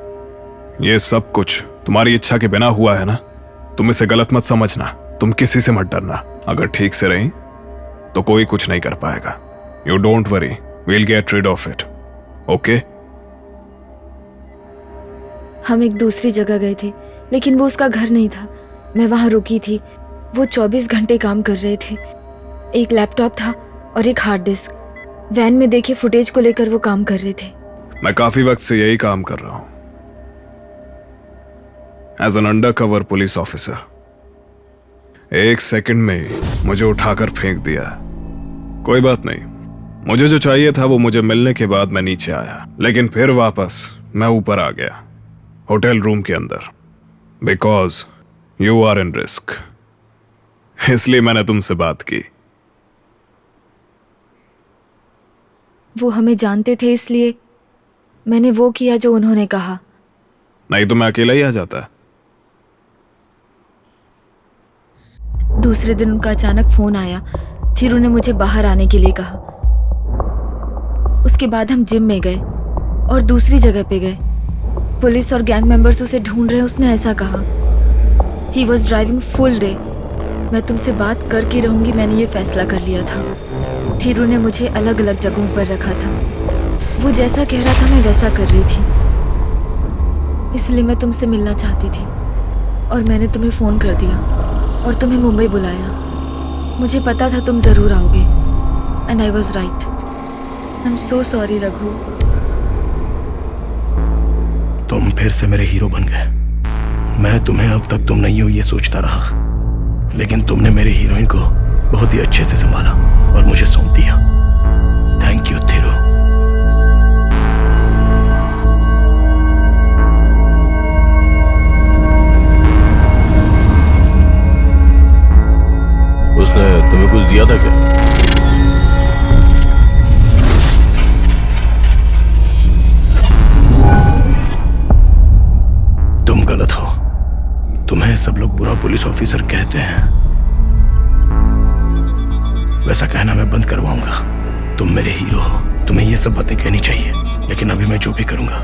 ये सब कुछ तुम्हारी इच्छा के बिना हुआ है ना। तुम इसे गलत मत समझना। तुम किसी से मत डरना। अगर ठीक से रही तो कोई कुछ नहीं कर पाएगा। You don't worry, we'll get rid of it. Okay? हम एक दूसरी जगह गए थे, लेकिन वो उसका घर नहीं था। मैं वहां रुकी थी। वो 24 घंटे काम कर रहे थे। एक लैपटॉप था और एक हार्ड डिस्क। वैन में देखे फुटेज को लेकर वो काम कर रहे थे। मैं काफी वक्त से यही काम कर रहा हूं, as an undercover police officer. एक सेकंड में ही मुझे उठाकर फेंक दिया। कोई बात नहीं, मुझे जो चाहिए था वो मुझे मिलने के बाद मैं नीचे आया, लेकिन फिर वापस मैं ऊपर आ गया, होटल रूम के अंदर। Because you are in risk, इसलिए मैंने तुमसे बात की। वो हमें जानते थे, इसलिए मैंने वो किया जो उन्होंने कहा। नहीं तो मैं अकेला ही आ जाता। दूसरे दिन उनका अचानक फोन आया। थीरू ने मुझे बाहर आने के लिए कहा। उसके बाद हम जिम में गए और दूसरी जगह पे गए। पुलिस और गैंग मेंबर्स उसे ढूंढ रहे हैं, उसने ऐसा कहा। He was driving full day. मैं तुमसे बात करके रहूंगी, मैंने ये फैसला कर लिया था। थीरू ने मुझे अलग अलग जगहों पर रखा था। वो जैसा कह रहा था मैं वैसा कर रही थी। इसलिए मैं तुमसे मिलना चाहती थी और मैंने तुम्हें फ़ोन कर दिया और तुम्हें मुंबई बुलाया। मुझे पता था तुम ज़रूर आओगे and I was right. I am so sorry Raghu. तुम फिर से मेरे हीरो बन गए। मैं तुम्हें अब तक तुम नहीं हो ये सोचता रहा, लेकिन तुमने मेरी हीरोइन को बहुत ही अच्छे से संभाला और मुझे सौंप दिया। Thank you Thiru. उसने तुम्हें कुछ दिया था क्या? तुम गलत हो। तुम्हें सब लोग बुरा पुलिस ऑफिसर कहते हैं। वैसा कहना मैं बंद करवाऊंगा। तुम मेरे हीरो हो। तुम्हें ये सब बातें कहनी चाहिए, लेकिन अभी मैं जो भी करूंगा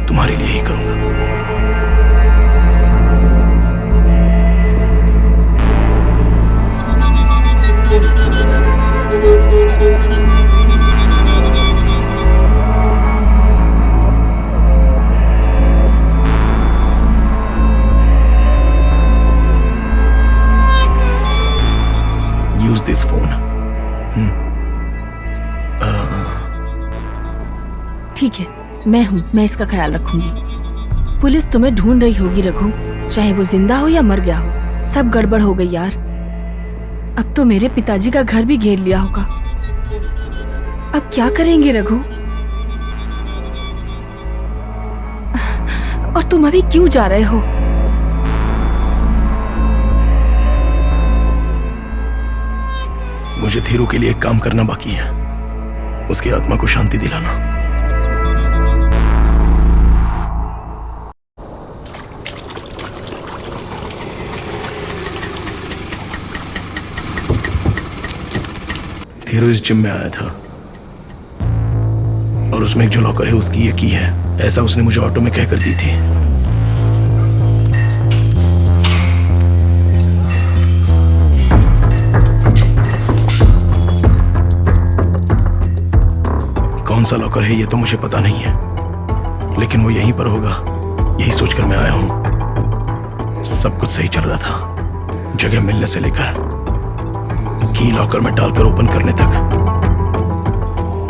तुम्हारे लिए ही करूंगा। Use ठीक है, मैं इसका ख्याल रखूंगी। पुलिस तुम्हें ढूंढ रही होगी रघु, चाहे वो जिंदा हो या मर गया हो। सब गड़बड़ हो गई यार। अब तो मेरे पिताजी का घर भी घेर लिया होगा। अब क्या करेंगे रघु? और तुम अभी क्यों जा रहे हो? मुझे थीरू के लिए एक काम करना बाकी है, उसकी आत्मा को शांति दिलाना। थीरू इस जिम में आया था और उसमें एक जो लॉकर है उसकी ये की है, ऐसा उसने मुझे ऑटो में कहकर दी थी। कौन सा लॉकर है ये तो मुझे पता नहीं है, लेकिन वो यहीं पर होगा, यही सोचकर मैं आया हूं। सब कुछ सही चल रहा था, जगह मिलने से लेकर की लॉकर में डालकर ओपन करने तक।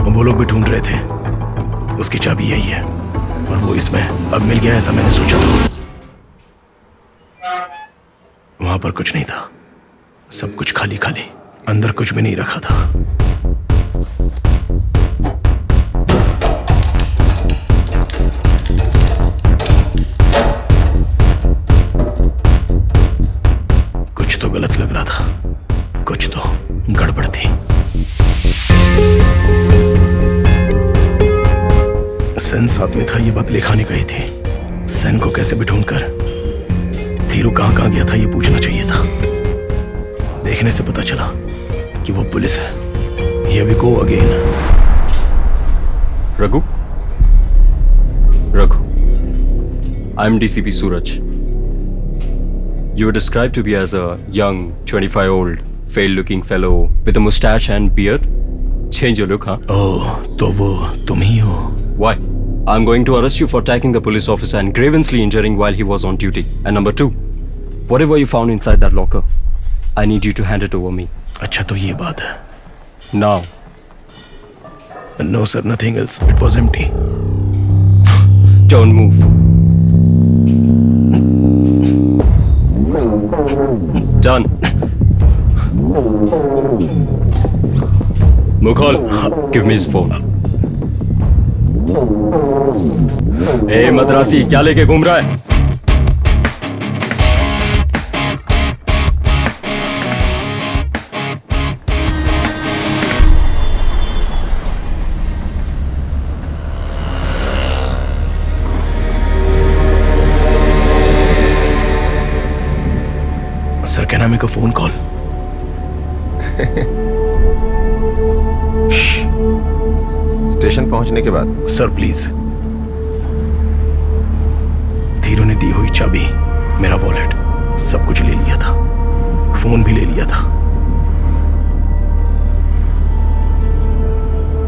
वो लोग भी ढूंढ रहे थे, उसकी चाबी यही है और वो इसमें अब मिल गया, ऐसा मैंने सोचा था। वहां पर कुछ नहीं था, सब कुछ खाली खाली, अंदर कुछ भी नहीं रखा था। कुछ तो गलत लग रहा था, कुछ तो गड़बड़ थी। सेन साथ में था, ये बात लिखाने गई थी। सेन को कैसे भी ढूंढकर थीरू कहां गया था ये पूछना चाहिए था। देखने से पता चला कि वो पुलिस है। Here we go again. Raghu? Raghu. I'm DCP Suraj. You were described to be as a young, 25-year-old, fair-looking fellow with a mustache and beard. Change your look, huh? Oh, तो वो तुम ही हो? Why? I'm going to arrest you for attacking the police officer and grievously injuring while he was on duty. And number 2, whatever you found inside that locker, I need you to hand it over me. अच्छा तो ये बात है। Now. No sir, nothing else. It was empty. Don't move. Done. Mughal, give me his phone. ए मद्रासी, क्या लेके घूम रहा है? Sir, can I make a phone call? Station पहुंचने के बाद। Sir please. धीरू ने दी हुई चाबी, मेरा वॉलेट, सब कुछ ले लिया था, फोन भी ले लिया था।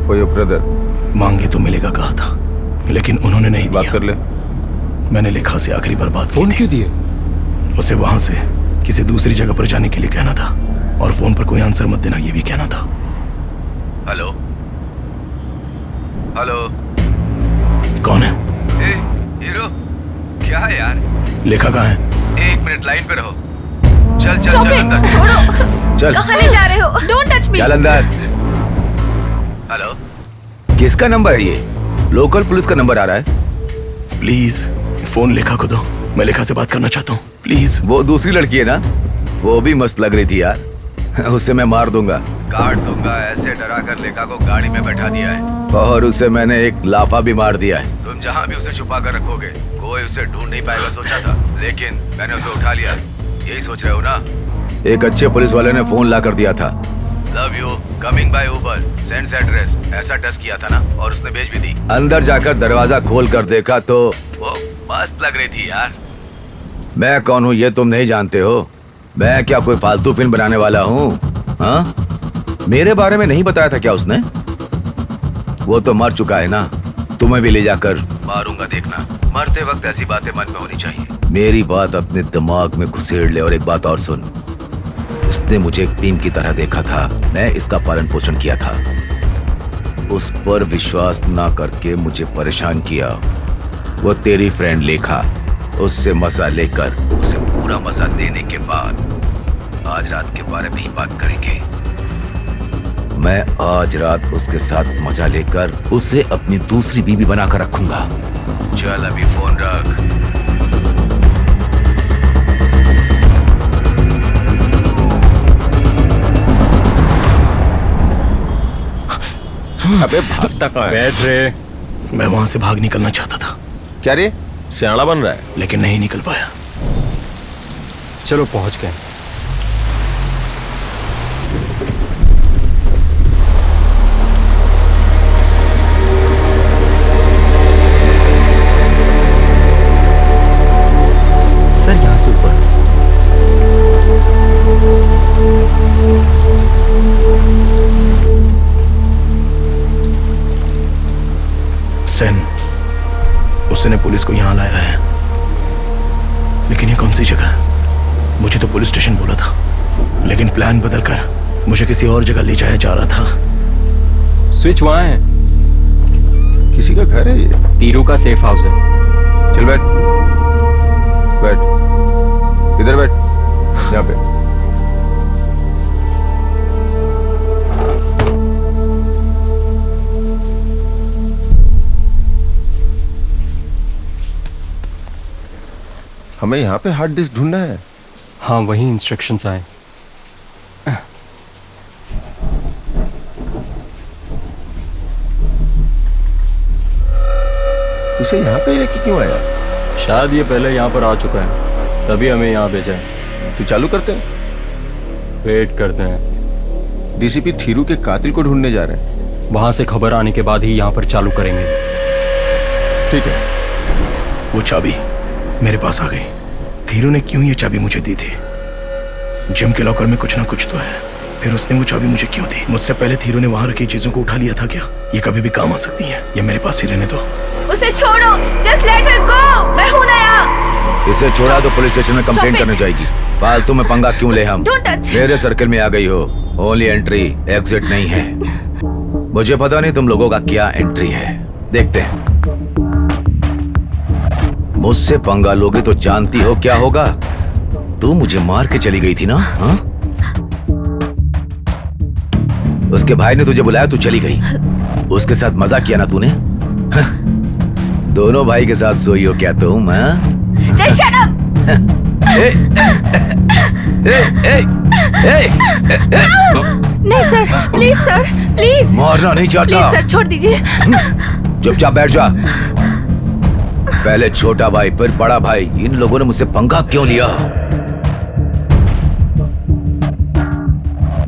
For your brother. मांगे तो मिलेगा कहा था, लेकिन उन्होंने नहीं बात दिया। कर ले। मैंने लेखा से आखिरी बार बात फोन की थी। क्यों दिए? उसे वहां से किसी दूसरी जगह पर जाने के लिए कहना था और फोन पर कोई आंसर मत देना, ये भी कहना था। हेलो हेलो, कौन है? ए हीरो, क्या है यार? लेखा कहाँ है? 1 मिनट लाइन पे रहो। चल चल Stop चल it! अंदर। छोड़ो! चल। कहाँ ले जा रहे हो? Don't touch me! चल अंदर। हेलो, किसका नंबर है ये? लोकल पुलिस का नंबर आ रहा है। प्लीज फोन लेखा को दो, मैं लेखा से बात करना चाहता हूँ, प्लीज। वो दूसरी लड़की है ना, वो भी मस्त लग रही थी यार। उसे मैं मार दूंगा, काट दूंगा। ऐसे डरा कर लेखा को गाड़ी में बैठा दिया है और उसे मैंने एक लाफा भी मार दिया है। तुम जहाँ भी उसे छुपा कर रखोगे, कोई उसे ढूंढ नहीं पाएगा सोचा था, लेकिन मैंने उसे उठा लिया। यही सोच रहे हो ना? एक अच्छे पुलिस वाले ने फोन ला कर दिया था, love you, coming by Uber, sends address, ऐसा टच किया था ना, और उसने भेज भी दी। अंदर जाकर दरवाजा खोल कर देखा तो वो मस्त लग रही थी यार। मैं कौन हूँ ये तुम नहीं जानते हो? मैं क्या कोई फालतू फिल्म बनाने वाला हूँ? हाँ, मेरे बारे में नहीं बताया था क्या उसने? वो तो मर चुका है ना, तुम्हें भी ले जाकर मारूंगा, देखना। मरते वक्त ऐसी बातें मन में होनी चाहिए। मेरी बात अपने दिमाग में घुसेड़ ले। और एक बात और सुन, उसने मुझे एक टीम की तरह देखा था। मैं इसका पालन पोषण किया था। उस पर विश्वास ना करके मुझे परेशान किया। वो तेरी फ्रेंड लेखा, उससे मजा लेकर उसे पूरा मजा देने के बाद आज रात के बारे में ही बात करेंगे। मैं आज रात उसके साथ मजा लेकर उसे अपनी दूसरी बीवी बनाकर रखूंगा। चल अभी फोन रख। अबे भागता कहाँ है? बैठ रे। मैं वहां से भाग निकलना चाहता था। क्या रे, सियाना बन रहा है? लेकिन नहीं निकल पाया। चलो पहुंच गए। सर यहाँ से ऊपर। सेन, उसने पुलिस को यहाँ लाया है, लेकिन ये कौन सी जगह है? मुझे तो पुलिस स्टेशन बोला था, लेकिन प्लान बदलकर मुझे किसी और जगह ले जाया जा रहा था। स्विच वहां है। किसी का घर है ये? तीरू का सेफ हाउस है। चल बैठ बैठ, इधर बैठ, यहाँ पे। हमें यहाँ पे हार्ड डिस्क ढूंढना है। हाँ वही इंस्ट्रक्शंस आए। इसे यहाँ पे लेके क्यों आया? शायद ये पहले यहाँ पर आ चुका है, तभी हमें यहाँ भेजा है। तो चालू करते हैं, वेट करते हैं। डीसीपी थीरू के कातिल को ढूंढने जा रहे हैं। वहां से खबर आने के बाद ही यहाँ पर चालू करेंगे। ठीक है। वो चाबी मेरे पास आ गई। धीरू ने क्यों ये चाबी मुझे दी थी? जिम के लॉकर में कुछ ना कुछ तो है। फिर उसने वो चाबी मुझे क्यों दी? मुझसे पहले धीरू ने वहां रखी चीजों को उठा लिया था क्या? ये कभी भी काम आ सकती है। ये मेरे पास ही रहने दो। उसे छोड़ो, जस्ट लेट हर गो। मैं हूं ना यहाँ। इसे छोड़ा तो पुलिस स्टेशन में कंप्लेंट करने जाएगी। फालतू में पंगा क्यों ले हम? Don't touch. मेरे सर्कल में आ गई हो। ओनली एंट्री, एग्जिट नहीं है। मुझे पता नहीं तुम लोगों का क्या एंट्री है, देखते हैं। मुझसे पंगा लोगे तो जानती हो क्या होगा। तू मुझे मार के चली गई थी ना? हाँ? उसके भाई ने तुझे बुलाया, तू चली गई। उसके साथ मजाक किया ना तूने? हाँ? दोनों भाई के साथ सोई हो क्या तुम? हाँ? Just shut up. नहीं सर, प्लीज सर, प्लीज। मारना नहीं चाहता। प्लीज सर, छोड़ दीजिए। चुपचाप बैठ जा। पहले छोटा भाई फिर बड़ा भाई, इन लोगों ने मुझसे पंगा क्यों लिया?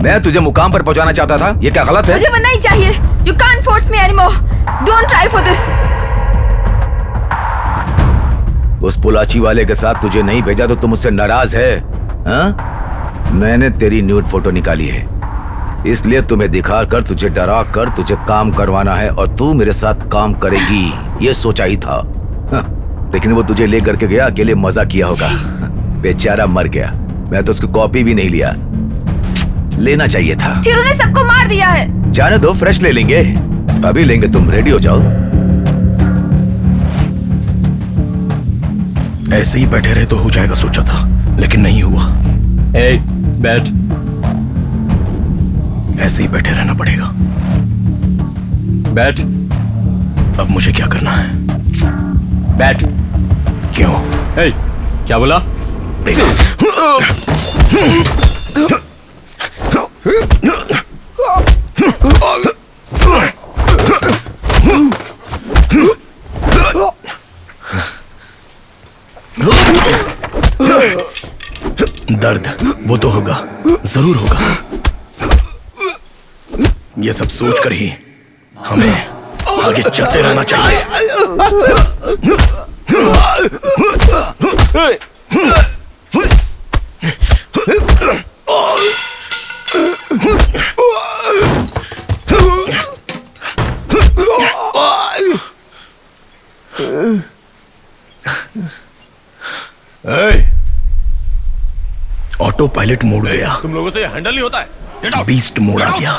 मैं तुझे मुकाम पर पहुंचाना चाहता था, ये क्या गलत है? मुझे वो नहीं चाहिए। You can't force me anymore. Don't try for this. उस पुलाची वाले के साथ तुझे नहीं भेजा तो तुम मुझसे नाराज है? हाँ? मैंने तेरी न्यूड फोटो निकाली है, इसलिए तुम्हें दिखा कर, तुझे डरा कर तुझे काम करवाना है और तू मेरे साथ काम करेगी, ये सोचा ही था। हाँ, लेकिन वो तुझे लेकर के गया, अकेले मजा किया होगा। बेचारा मर गया। मैं तो उसकी कॉपी भी नहीं लिया, लेना चाहिए था। फिर उन्हें सबको मार दिया है। जाने दो, फ्रेश ले लेंगे। अभी लेंगे, तुम रेडी हो जाओ। ऐसे ही बैठे रहे तो हो जाएगा सोचा था, लेकिन नहीं हुआ। ए, बैठ। ऐसे ही बैठे रहना पड़ेगा। बैठ। अब मुझे क्या करना है? बैठ। क्यों? ए, क्या बोला? दर्द वो तो होगा, जरूर होगा। ये सब सोचकर ही हमें आगे चलते रहना चाहिए। ऑटो पायलट मोड गया, तुम लोगों से हैंडल नहीं होता है। Get out! Beast mode Get आ out! गया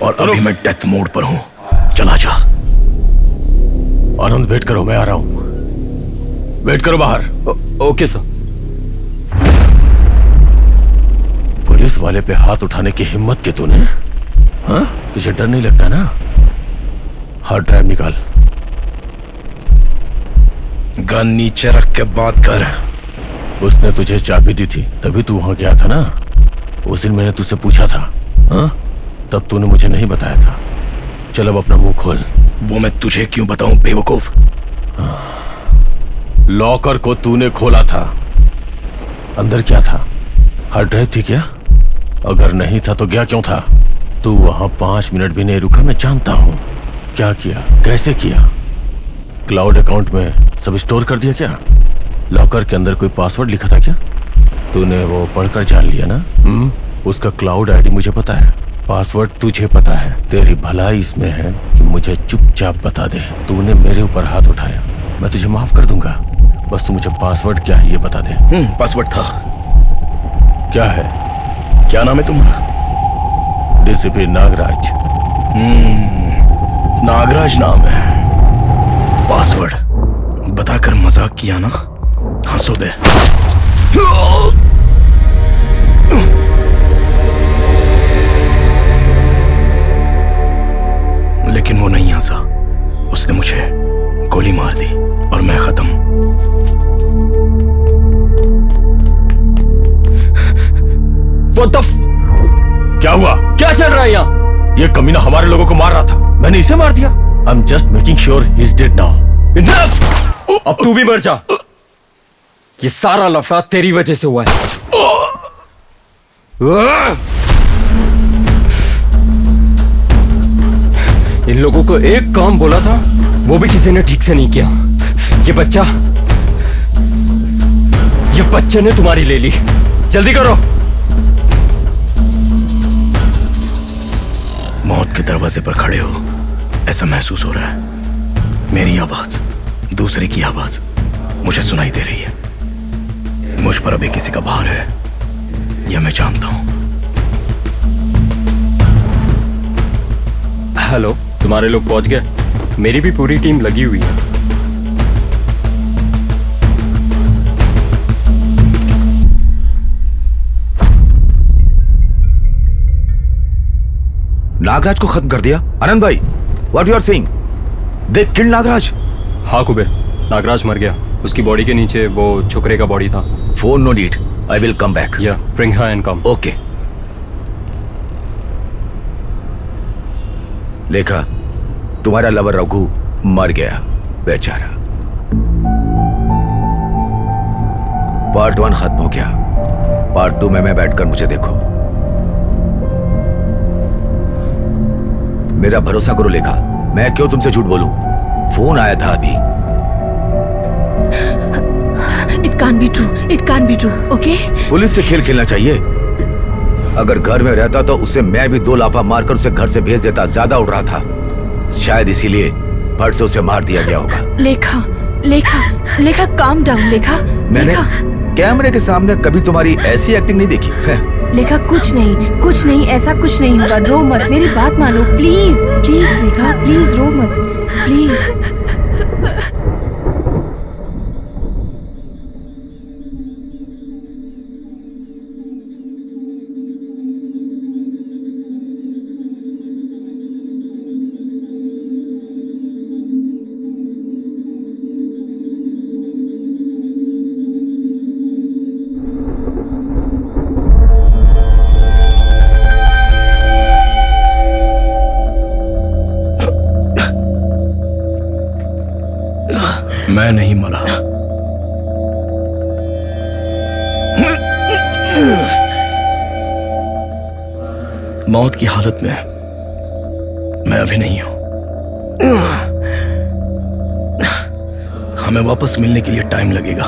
और अभी मैं डेथ मोड पर हूं। चला जा। आनंद वेट करो, मैं आ रहा हूं। वेट करो बाहर। Okay sir. पुलिस वाले पे हाथ उठाने की हिम्मत के तूने? हाँ? तुझे डर नहीं लगता ना? हार्ड ड्राइव निकाल। गन नीचे रख के बात कर। उसने तुझे चाबी दी थी, तभी तू वहां गया था ना? उस दिन मैंने तुझसे पूछा था, हाँ? तब तूने मुझे नहीं बताया था। चल अब अपना मुंह खोल। वो मैं तुझे क्यों बताऊं बेवकूफ? लॉकर को तूने खोला था, अंदर क्या था? हार्ड ड्राइव थी क्या? अगर नहीं था तो गया क्यों था? तू वहां 5 मिनट भी नहीं रुका, मैं जानता हूं। क्या किया, कैसे किया? क्लाउड अकाउंट में सब स्टोर कर दिया क्या? लॉकर के अंदर कोई पासवर्ड लिखा था क्या? तूने वो पढ़कर जान लिया ना? उसका क्लाउड आईडी मुझे पता है, पासवर्ड तुझे पता है। तेरी भलाई इसमें है कि मुझे चुपचाप बता दे। तूने मेरे ऊपर हाथ उठाया, मैं तुझे माफ कर दूंगा, बस तू मुझे पासवर्ड क्या है ये बता दे। पासवर्ड था। क्या है? क्या नाम है तुम्हारा? डीसीपी नागराज। नागराज नाम है। पासवर्ड बताकर मजाक किया ना? हंसो बे। लेकिन वो नहीं हंसा, उसने मुझे गोली मार दी और मैं खत्म। क्या हुआ? क्या चल रहा है यहाँ? ये कमीना हमारे लोगों को मार रहा था, मैंने इसे मार दिया। I am just making sure he is dead now. अब तू भी मर जा। ये सारा लफड़ा तेरी वजह से हुआ है। इन लोगों को एक काम बोला था, वो भी किसी ने ठीक से नहीं किया। ये बच्चे ने तुम्हारी ले ली। जल्दी करो। मौत के दरवाजे पर खड़े हो, ऐसा महसूस हो रहा है। मेरी आवाज, दूसरे की आवाज मुझे सुनाई दे रही है। मुझ पर अभी किसी का भार है, यह मैं जानता हूं। हेलो, तुम्हारे लोग पहुंच गए? मेरी भी पूरी टीम लगी हुई है। नागराज को खत्म कर दिया? आनंद भाई, what you are saying? They killed Nagraj? हाँ कुबेर, नागराज मर गया। उसकी बॉडी के नीचे वो छोकरे का बॉडी था। Phone no need, I will come back. या bring her and come. Okay. Lekha, तुम्हारा लवर रघु मर गया, बेचारा। पार्ट 1 खत्म हो गया, पार्ट 2 में मैं बैठकर मुझे देखो। मेरा भरोसा करो लेखा, मैं क्यों तुमसे झूठ बोलूं? फोन आया था अभी। It can't be true. It can't be true. Okay? Police से खेल खेलना चाहिए। अगर घर में रहता तो उससे मैं भी 2 लाफा मारकर उसे घर से भेज देता। ज्यादा उड़ रहा था, शायद इसीलिए फट से उसे मार दिया गया होगा। लेखा, लेखा, लेखा, calm down, लेखा। मैंने लेखा, कैमरे के सामने कभी तुम्हारी ऐसी एक्टिंग नहीं देखी। लेखा, कुछ नहीं, ऐसा कुछ नहीं होगा। रो मत, मेरी बात मानो, प्लीज, प्लीज लेखा, प्लीज रो मत, प्लीज। मैं नहीं मरा। मौत की हालत में मैं अभी नहीं हूं। हमें वापस मिलने के लिए टाइम लगेगा।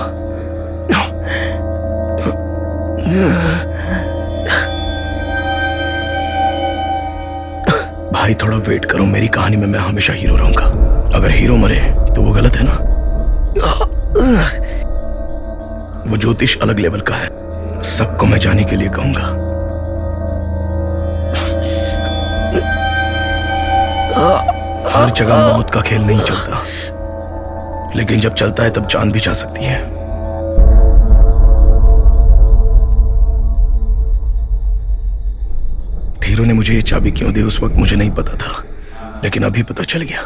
भाई थोड़ा वेट करो, मेरी कहानी में मैं हमेशा हीरो रहूंगा। अगर हीरो मरे तो वो गलत है ना? वो ज्योतिष अलग लेवल का है, सबको मैं जाने के लिए कहूंगा। हर जगह मौत का खेल नहीं चलता, लेकिन जब चलता है तब जान भी जा सकती है। धीरू ने मुझे ये चाबी क्यों दी उस वक्त मुझे नहीं पता था, लेकिन अभी पता चल गया।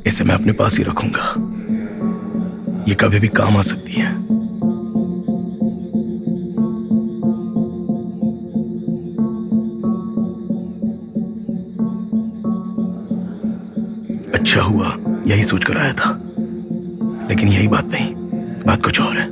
इसे मैं अपने पास ही रखूंगा, ये कभी भी काम आ सकती है। अच्छा हुआ यही सोचकर आया था, लेकिन यही बात नहीं, बात कुछ और है।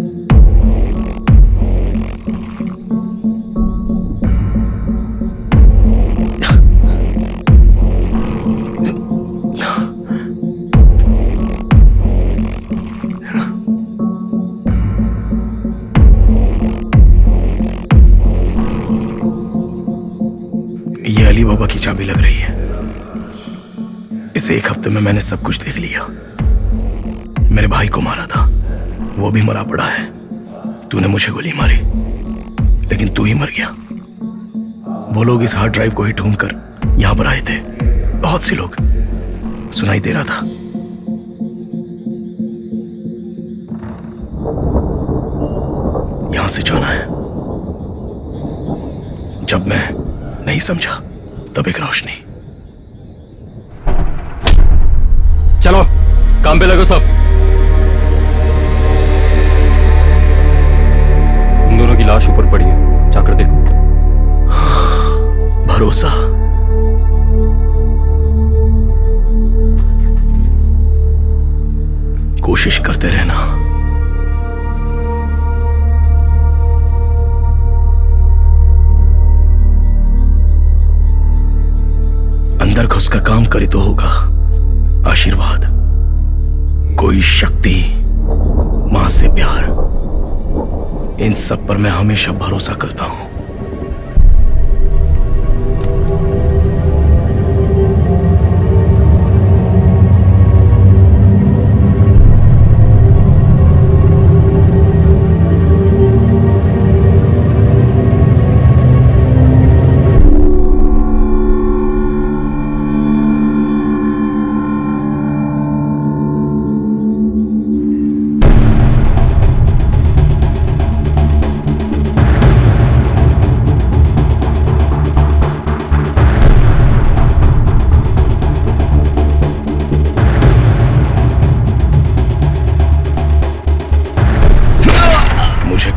ये अली बाबा की चाबी लग रही है। इस एक हफ्ते में मैंने सब कुछ देख लिया। मेरे भाई को मारा था, वो भी मरा पड़ा है। तूने मुझे गोली मारी, लेकिन तू ही मर गया। वो लोग इस हार्ड ड्राइव को ही ढूंढकर यहां पर आए थे, बहुत से लोग, सुनाई दे रहा था। यहां से जाना है। जब मैं नहीं समझा तब एक रोशनी। चलो काम पे लगो सब। उन दोनों की लाश ऊपर पड़ी है, जाकर देखो। भरोसा। कोशिश करते रहना। अंदर घुसकर काम करे तो होगा आशीर्वाद, कोई शक्ति, मां से प्यार, इन सब पर मैं हमेशा भरोसा करता हूं।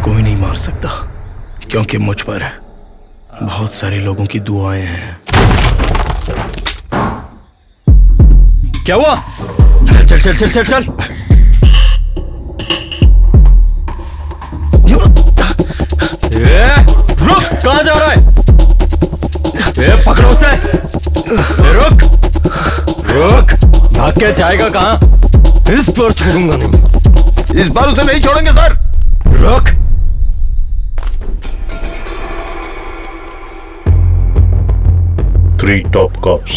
कोई नहीं मार सकता, क्योंकि मुझ पर बहुत सारे लोगों की दुआएं हैं। क्या हुआ? चल चल चल चल चल चल। रुक, कहां जा रहा है? पकड़ो उसे। रुक रुक, भाग के जाएगा कहां? इस बार छोड़ूंगा नहीं, इस बार उसे नहीं छोड़ेंगे सर। रुक। Three top cops,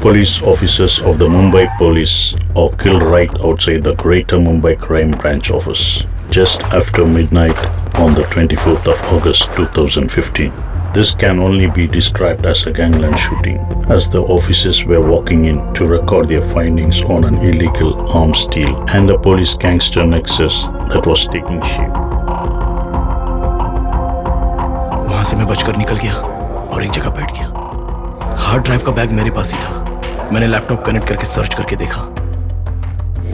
police officers of the Mumbai Police, are killed right outside the Greater Mumbai Crime Branch office just after midnight on the 24th of August 2015. This can only be described as a gangland shooting, as the officers were walking in to record their findings on an illegal arms deal and the police gangster nexus that was taking shape. वहां से मैं बचकर निकल गया और एक जगह बैठ गया। हार्ड ड्राइव का बैग मेरे पास ही था। मैंने लैपटॉप कनेक्ट करके सर्च करके देखा।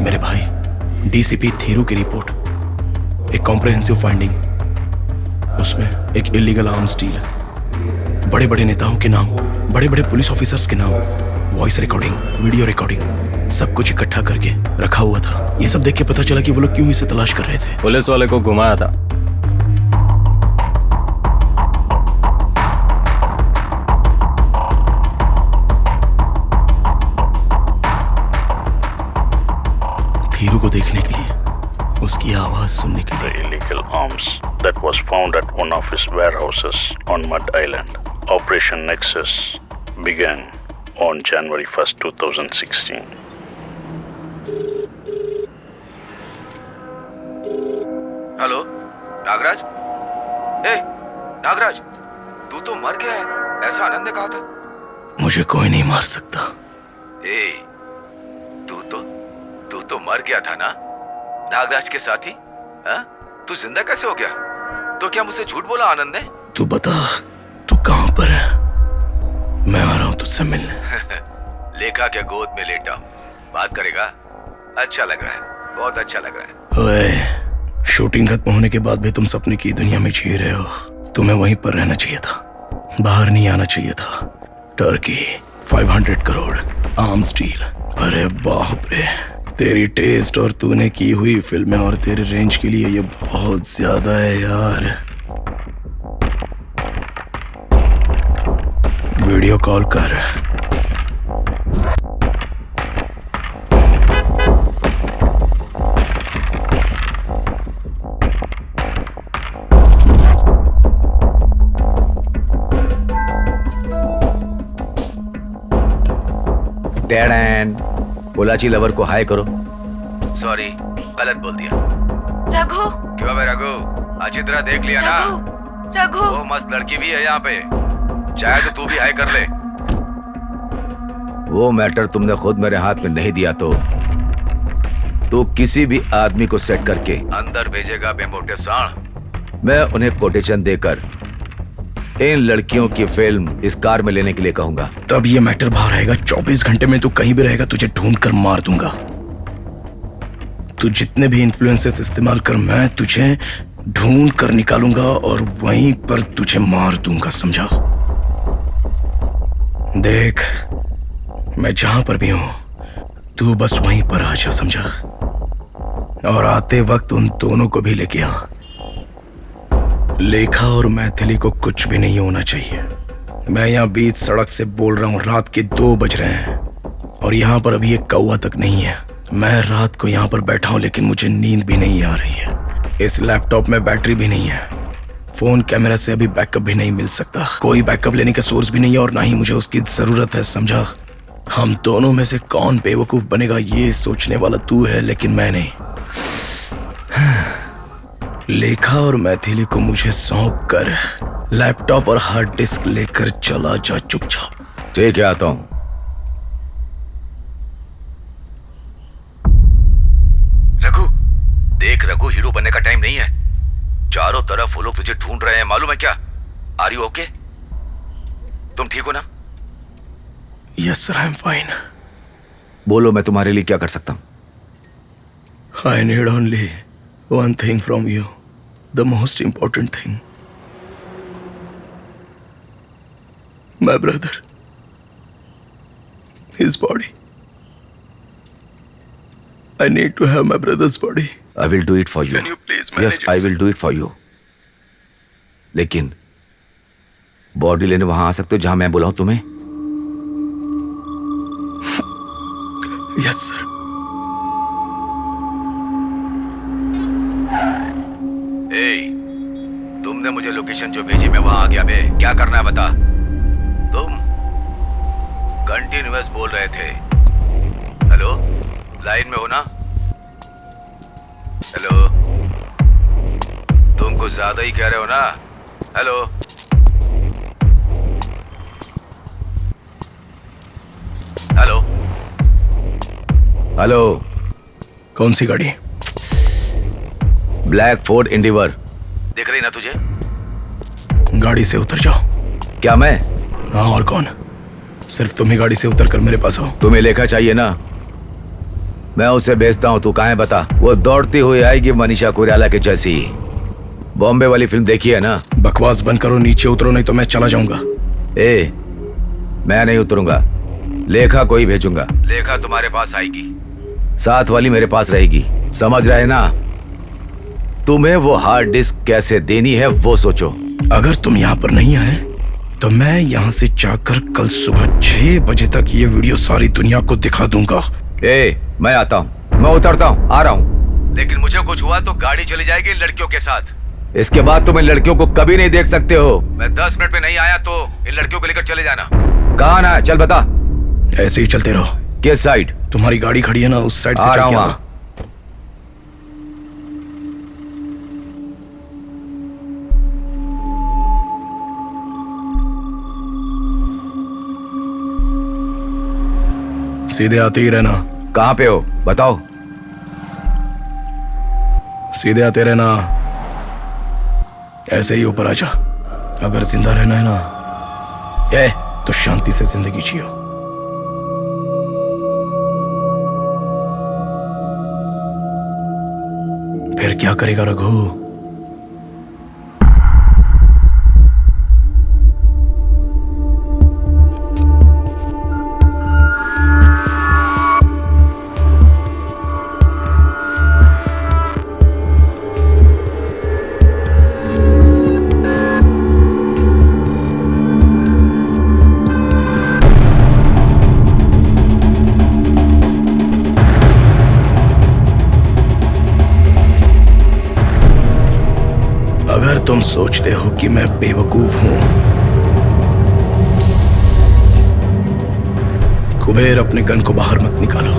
मेरे भाई डीसीपी थीरू की रिपोर्ट, एक कॉम्प्रिहेंसिव फाइंडिंग, उसमें एक इलीगल आर्म्स डील, बड़े बड़े नेताओं के नाम, बड़े बड़े पुलिस ऑफिसर्स के नाम, वॉइस रिकॉर्डिंग, वीडियो रिकॉर्डिंग, सब कुछ इकट्ठा करके रखा हुआ था। ये सब देख के पता चला कि वो लोग क्यों इसे तलाश कर रहे थे। पुलिस वाले को घुमाया था। थीरू को देखने के लिए, उसकी आवाज सुनने के लिए। The illegal arms that was found at one of his warehouses on Mud Island. Operation Nexus began on January 1st, 2016. Hello Nagraj, Nagraj, तू तो मर गया है, ऐसा आनंद ने कहा था। मुझे कोई नहीं मार सकता। तू तो मर गया था ना नागराज के साथी। हाँ? तू जिंदा कैसे हो गया? तो क्या मुझसे झूठ बोला आनंद ने? तू बता, तू कहाँ पर है? मैं आ रहा हूँ तुझसे मिलने। लेखा के गोद में लेटा हूँ, बात करेगा? अच्छा लग रहा है, बहुत अच्छा लग रहा है। ओए, शूटिंग खत्म होने के बाद भी तुम सपने की दुनिया में जी रहे हो। तुम्हें वहीं पर रहना चाहिए था, बाहर नहीं आना चाहिए था। Turkey 500 crore arms deal. अरे बाप रे, तेरी टेस्ट और तूने की हुई फिल्में और तेरे रेंज के लिए ये बहुत ज्यादा है यार। वीडियो कॉल कर। डैडन, बोलाची लवर को हाय करो। सॉरी, गलत बोल दिया। रघु। क्यों बे रघु, अच्छी तरह देख लिया ना? रघु। वो मस्त लड़की भी है यहाँ पे, चाहे तो तू भी हाय कर ले। वो मैटर तुमने खुद मेरे हाथ में नहीं दिया तो किसी भी आदमी को सेट करके अंदर भेजेगा बेमोटे सांड। मैं उन्हें कोटेशन देकर इन लड़कियों की फिल्म इस कार में लेने के लिए कहूंगा। तब ये मैटर बाहर आएगा। 24 घंटे में तू कहीं भी रहेगा, तुझे ढूंढ कर मार दूंगा। तू जितने भी इन्फ्लुएंसेस इस्तेमाल कर, मैं तुझे ढूंढ कर निकालूंगा और वहीं पर तुझे मार दूंगा, समझा? देख, मैं जहां पर भी हूं, तू बस वहीं पर आ जा, समझा? और आते वक्त उन दोनों को भी लेके आ। लेखा और मैथिली को कुछ भी नहीं होना चाहिए। मैं यहाँ बीच सड़क से बोल रहा हूँ, रात के 2 बज रहे हैं और यहाँ पर अभी एक कौवा तक नहीं है। मैं रात को यहाँ पर बैठा हूँ लेकिन मुझे नींद भी नहीं आ रही है। इस लैपटॉप में बैटरी भी नहीं है, फोन कैमरा से अभी बैकअप भी नहीं मिल सकता, कोई बैकअप लेने का सोर्स भी नहीं है और ना ही मुझे उसकी जरूरत है, समझा? हम दोनों में से कौन बेवकूफ बनेगा ये सोचने वाला तू है, लेकिन मैं नहीं। लेखा और मैथिली को मुझे सौंप कर लैपटॉप और हार्ड डिस्क लेकर चला जा चुपचाप। ठीक है, आता हूं। रघु, देख रघु, हीरो बनने का टाइम नहीं है। चारों तरफ वो लोग तुझे ढूंढ रहे हैं, मालूम है क्या? Are you okay? तुम ठीक हो ना? Yes sir, I am fine. बोलो, मैं तुम्हारे लिए क्या कर सकता हूं? I need only one thing from you, the most important thing. My brother, his body. I need to have my brother's body. I will do it for you. Can you please manage Yes, I will do it for you. लेकिन बॉडी लेने वहां आ सकते हो जहां मैं बुलाऊं तुम्हें? Yes, sir. तुमने मुझे लोकेशन जो भेजी, मैं वहां आ गया बे। क्या करना है बता? तुम कंटिन्यूअस बोल रहे थे। हेलो, लाइन में हो ना? हेलो, तुम कुछ ज्यादा ही कह रहे हो ना? Hello, hello, hello. कौन सी गाड़ी? ब्लैक फोर्ड एंडीवर, दिख रही ना तुझे? गाड़ी से उतर जाओ। क्या मैं? हाँ, और कौन? सिर्फ तुम ही गाड़ी से उतर कर मेरे पास आओ। तुम्हें लेखा चाहिए ना? मैं उसे भेजता हूँ, तू कहाँ है बता? वो दौड़ती हुई आएगी मनीषा कोइराला के जैसी। बॉम्बे वाली फिल्म देखी है ना? बकवास बंद करो, नीचे उतरो नहीं तो मैं चला जाऊंगा। मैं नहीं उतरूंगा, लेखा को ही भेजूंगा। लेखा तुम्हारे पास आएगी, साथ वाली मेरे पास रहेगी, समझ रहे ना? तुम्हें वो हार्ड डिस्क कैसे देनी है वो सोचो। अगर तुम यहाँ पर नहीं आए तो मैं यहाँ से जाकर कल सुबह 6 बजे तक ये वीडियो सारी दुनिया को दिखा दूंगा। मैं आता हूँ, मैं उतरता हूँ, आ रहा हूँ। लेकिन मुझे कुछ हुआ तो गाड़ी चली जाएगी लड़कियों के साथ। इसके बाद तुम इन लड़कियों को कभी नहीं देख सकते हो। मैं 10 मिनट में नहीं आया तो इन लड़कियों को लेकर चले जाना। कहाँ ना, चल बता। ऐसे ही चलते रहो। किस साइड? तुम्हारी गाड़ी खड़ी है ना, उस साइड से चल के आना। सीधे आते ही रहना। कहाँ पे हो बताओ। सीधे आते रहना, ऐसे ही ऊपर आजा। अगर जिंदा रहना है ना तो शांति से जिंदगी जियो। फिर क्या करेगा रघु? अगर तुम सोचते हो कि मैं बेवकूफ हूं, कुबेर अपने गन को बाहर मत निकालो।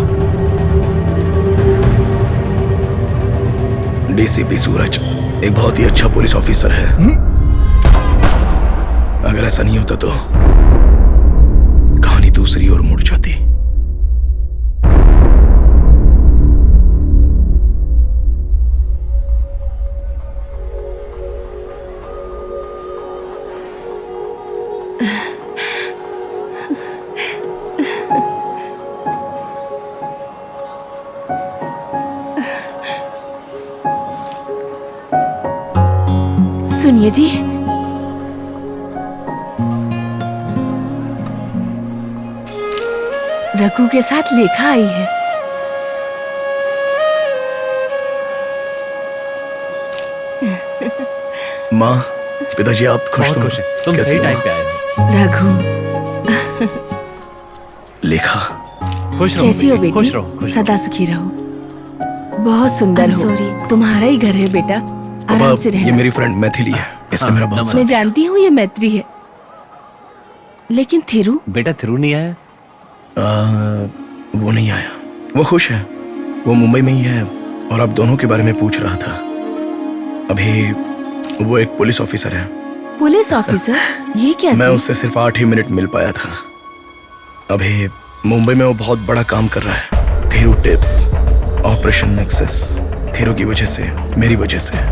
डीसीपी सूरज एक बहुत ही अच्छा पुलिस ऑफिसर है। अगर ऐसा नहीं होता तो कहानी दूसरी ओर मुड़ जाती। सुनिए जी, रघु के साथ लेखा आई है। माँ, पिताजी आप खुश तो? तुम कैसे सही हो? टाइम पे आए हो। रघु, लेखा खुश रहो कैसी हो बेटी, बेटी? खुश रहो। सदा सुखी रहो। बहुत सुंदर हो। तुम्हारा ही घर है बेटा, आराम से ये रहना। मेरी फ्रेंड मैथिली है, इसने मेरा बहुत मैं जानती हूँ ये मैत्री है, लेकिन थिरू बेटा थिरू नहीं आया? वो नहीं आया। वो खुश है, वो मुंबई में ही है और आप दोनों के बारे में पूछ रहा था। अभी वो एक पुलिस ऑफिसर है। Police officer? ये क्या मैं चीज़? उससे सिर्फ 8 ही मिनट मिल पाया था। अभी मुंबई में वो बहुत बड़ा काम कर रहा है। Thiru tips, operation nexus. Thiru की वजह से, मेरी वजह से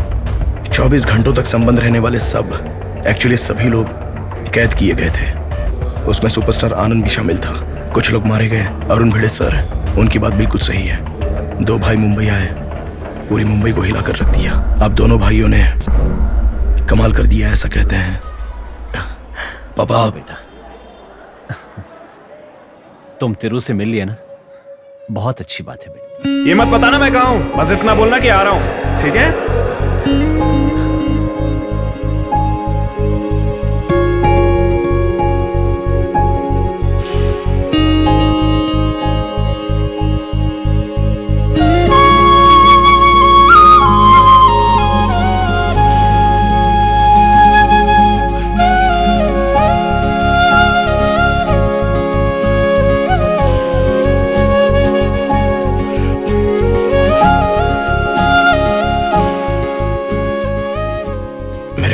24 घंटों तक संबंध रहने वाले एक्चुअली सभी लोग कैद किए गए थे। उसमें सुपरस्टार आनंद भी शामिल था। कुछ लोग मारे गए। अरुण भिड़े सर, उनकी बात बिल्कुल सही है। 2 भाई मुंबई आए, पूरी मुंबई को हिला कर रख दिया। आप दोनों भाइयों ने कमाल कर दिया, ऐसा कहते हैं। पापा बेटा, तुम तिरु से मिल लिया ना, बहुत अच्छी बात है बेटा। ये मत बताना मैं कहाँ हूँ, बस इतना बोलना कि आ रहा हूँ, ठीक है?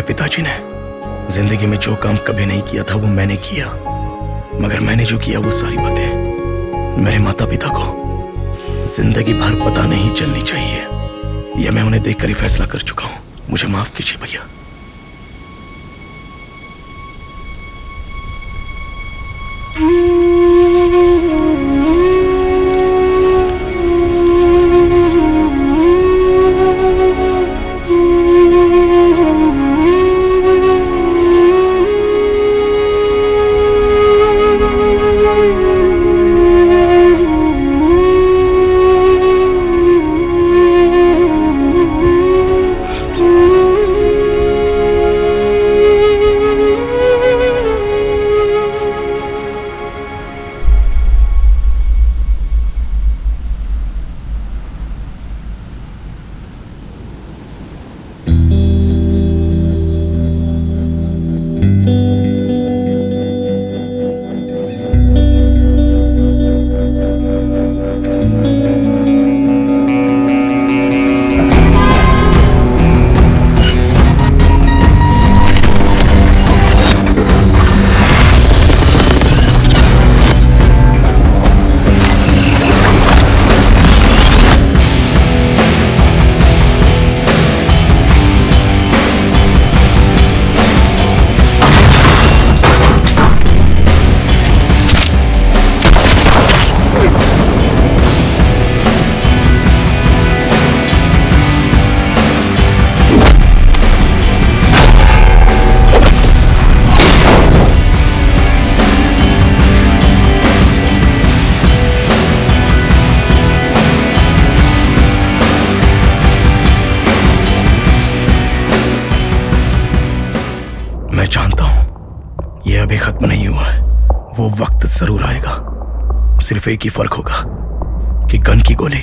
पिताजी ने जिंदगी में जो काम कभी नहीं किया था वो मैंने किया, मगर मैंने जो किया वो सारी बातें मेरे माता पिता को जिंदगी भर पता नहीं चलनी चाहिए। यह मैं उन्हें देखकर ही फैसला कर चुका हूं। मुझे माफ कीजिए भैया। जरूर आएगा। सिर्फ एक ही फर्क होगा कि गन की गोली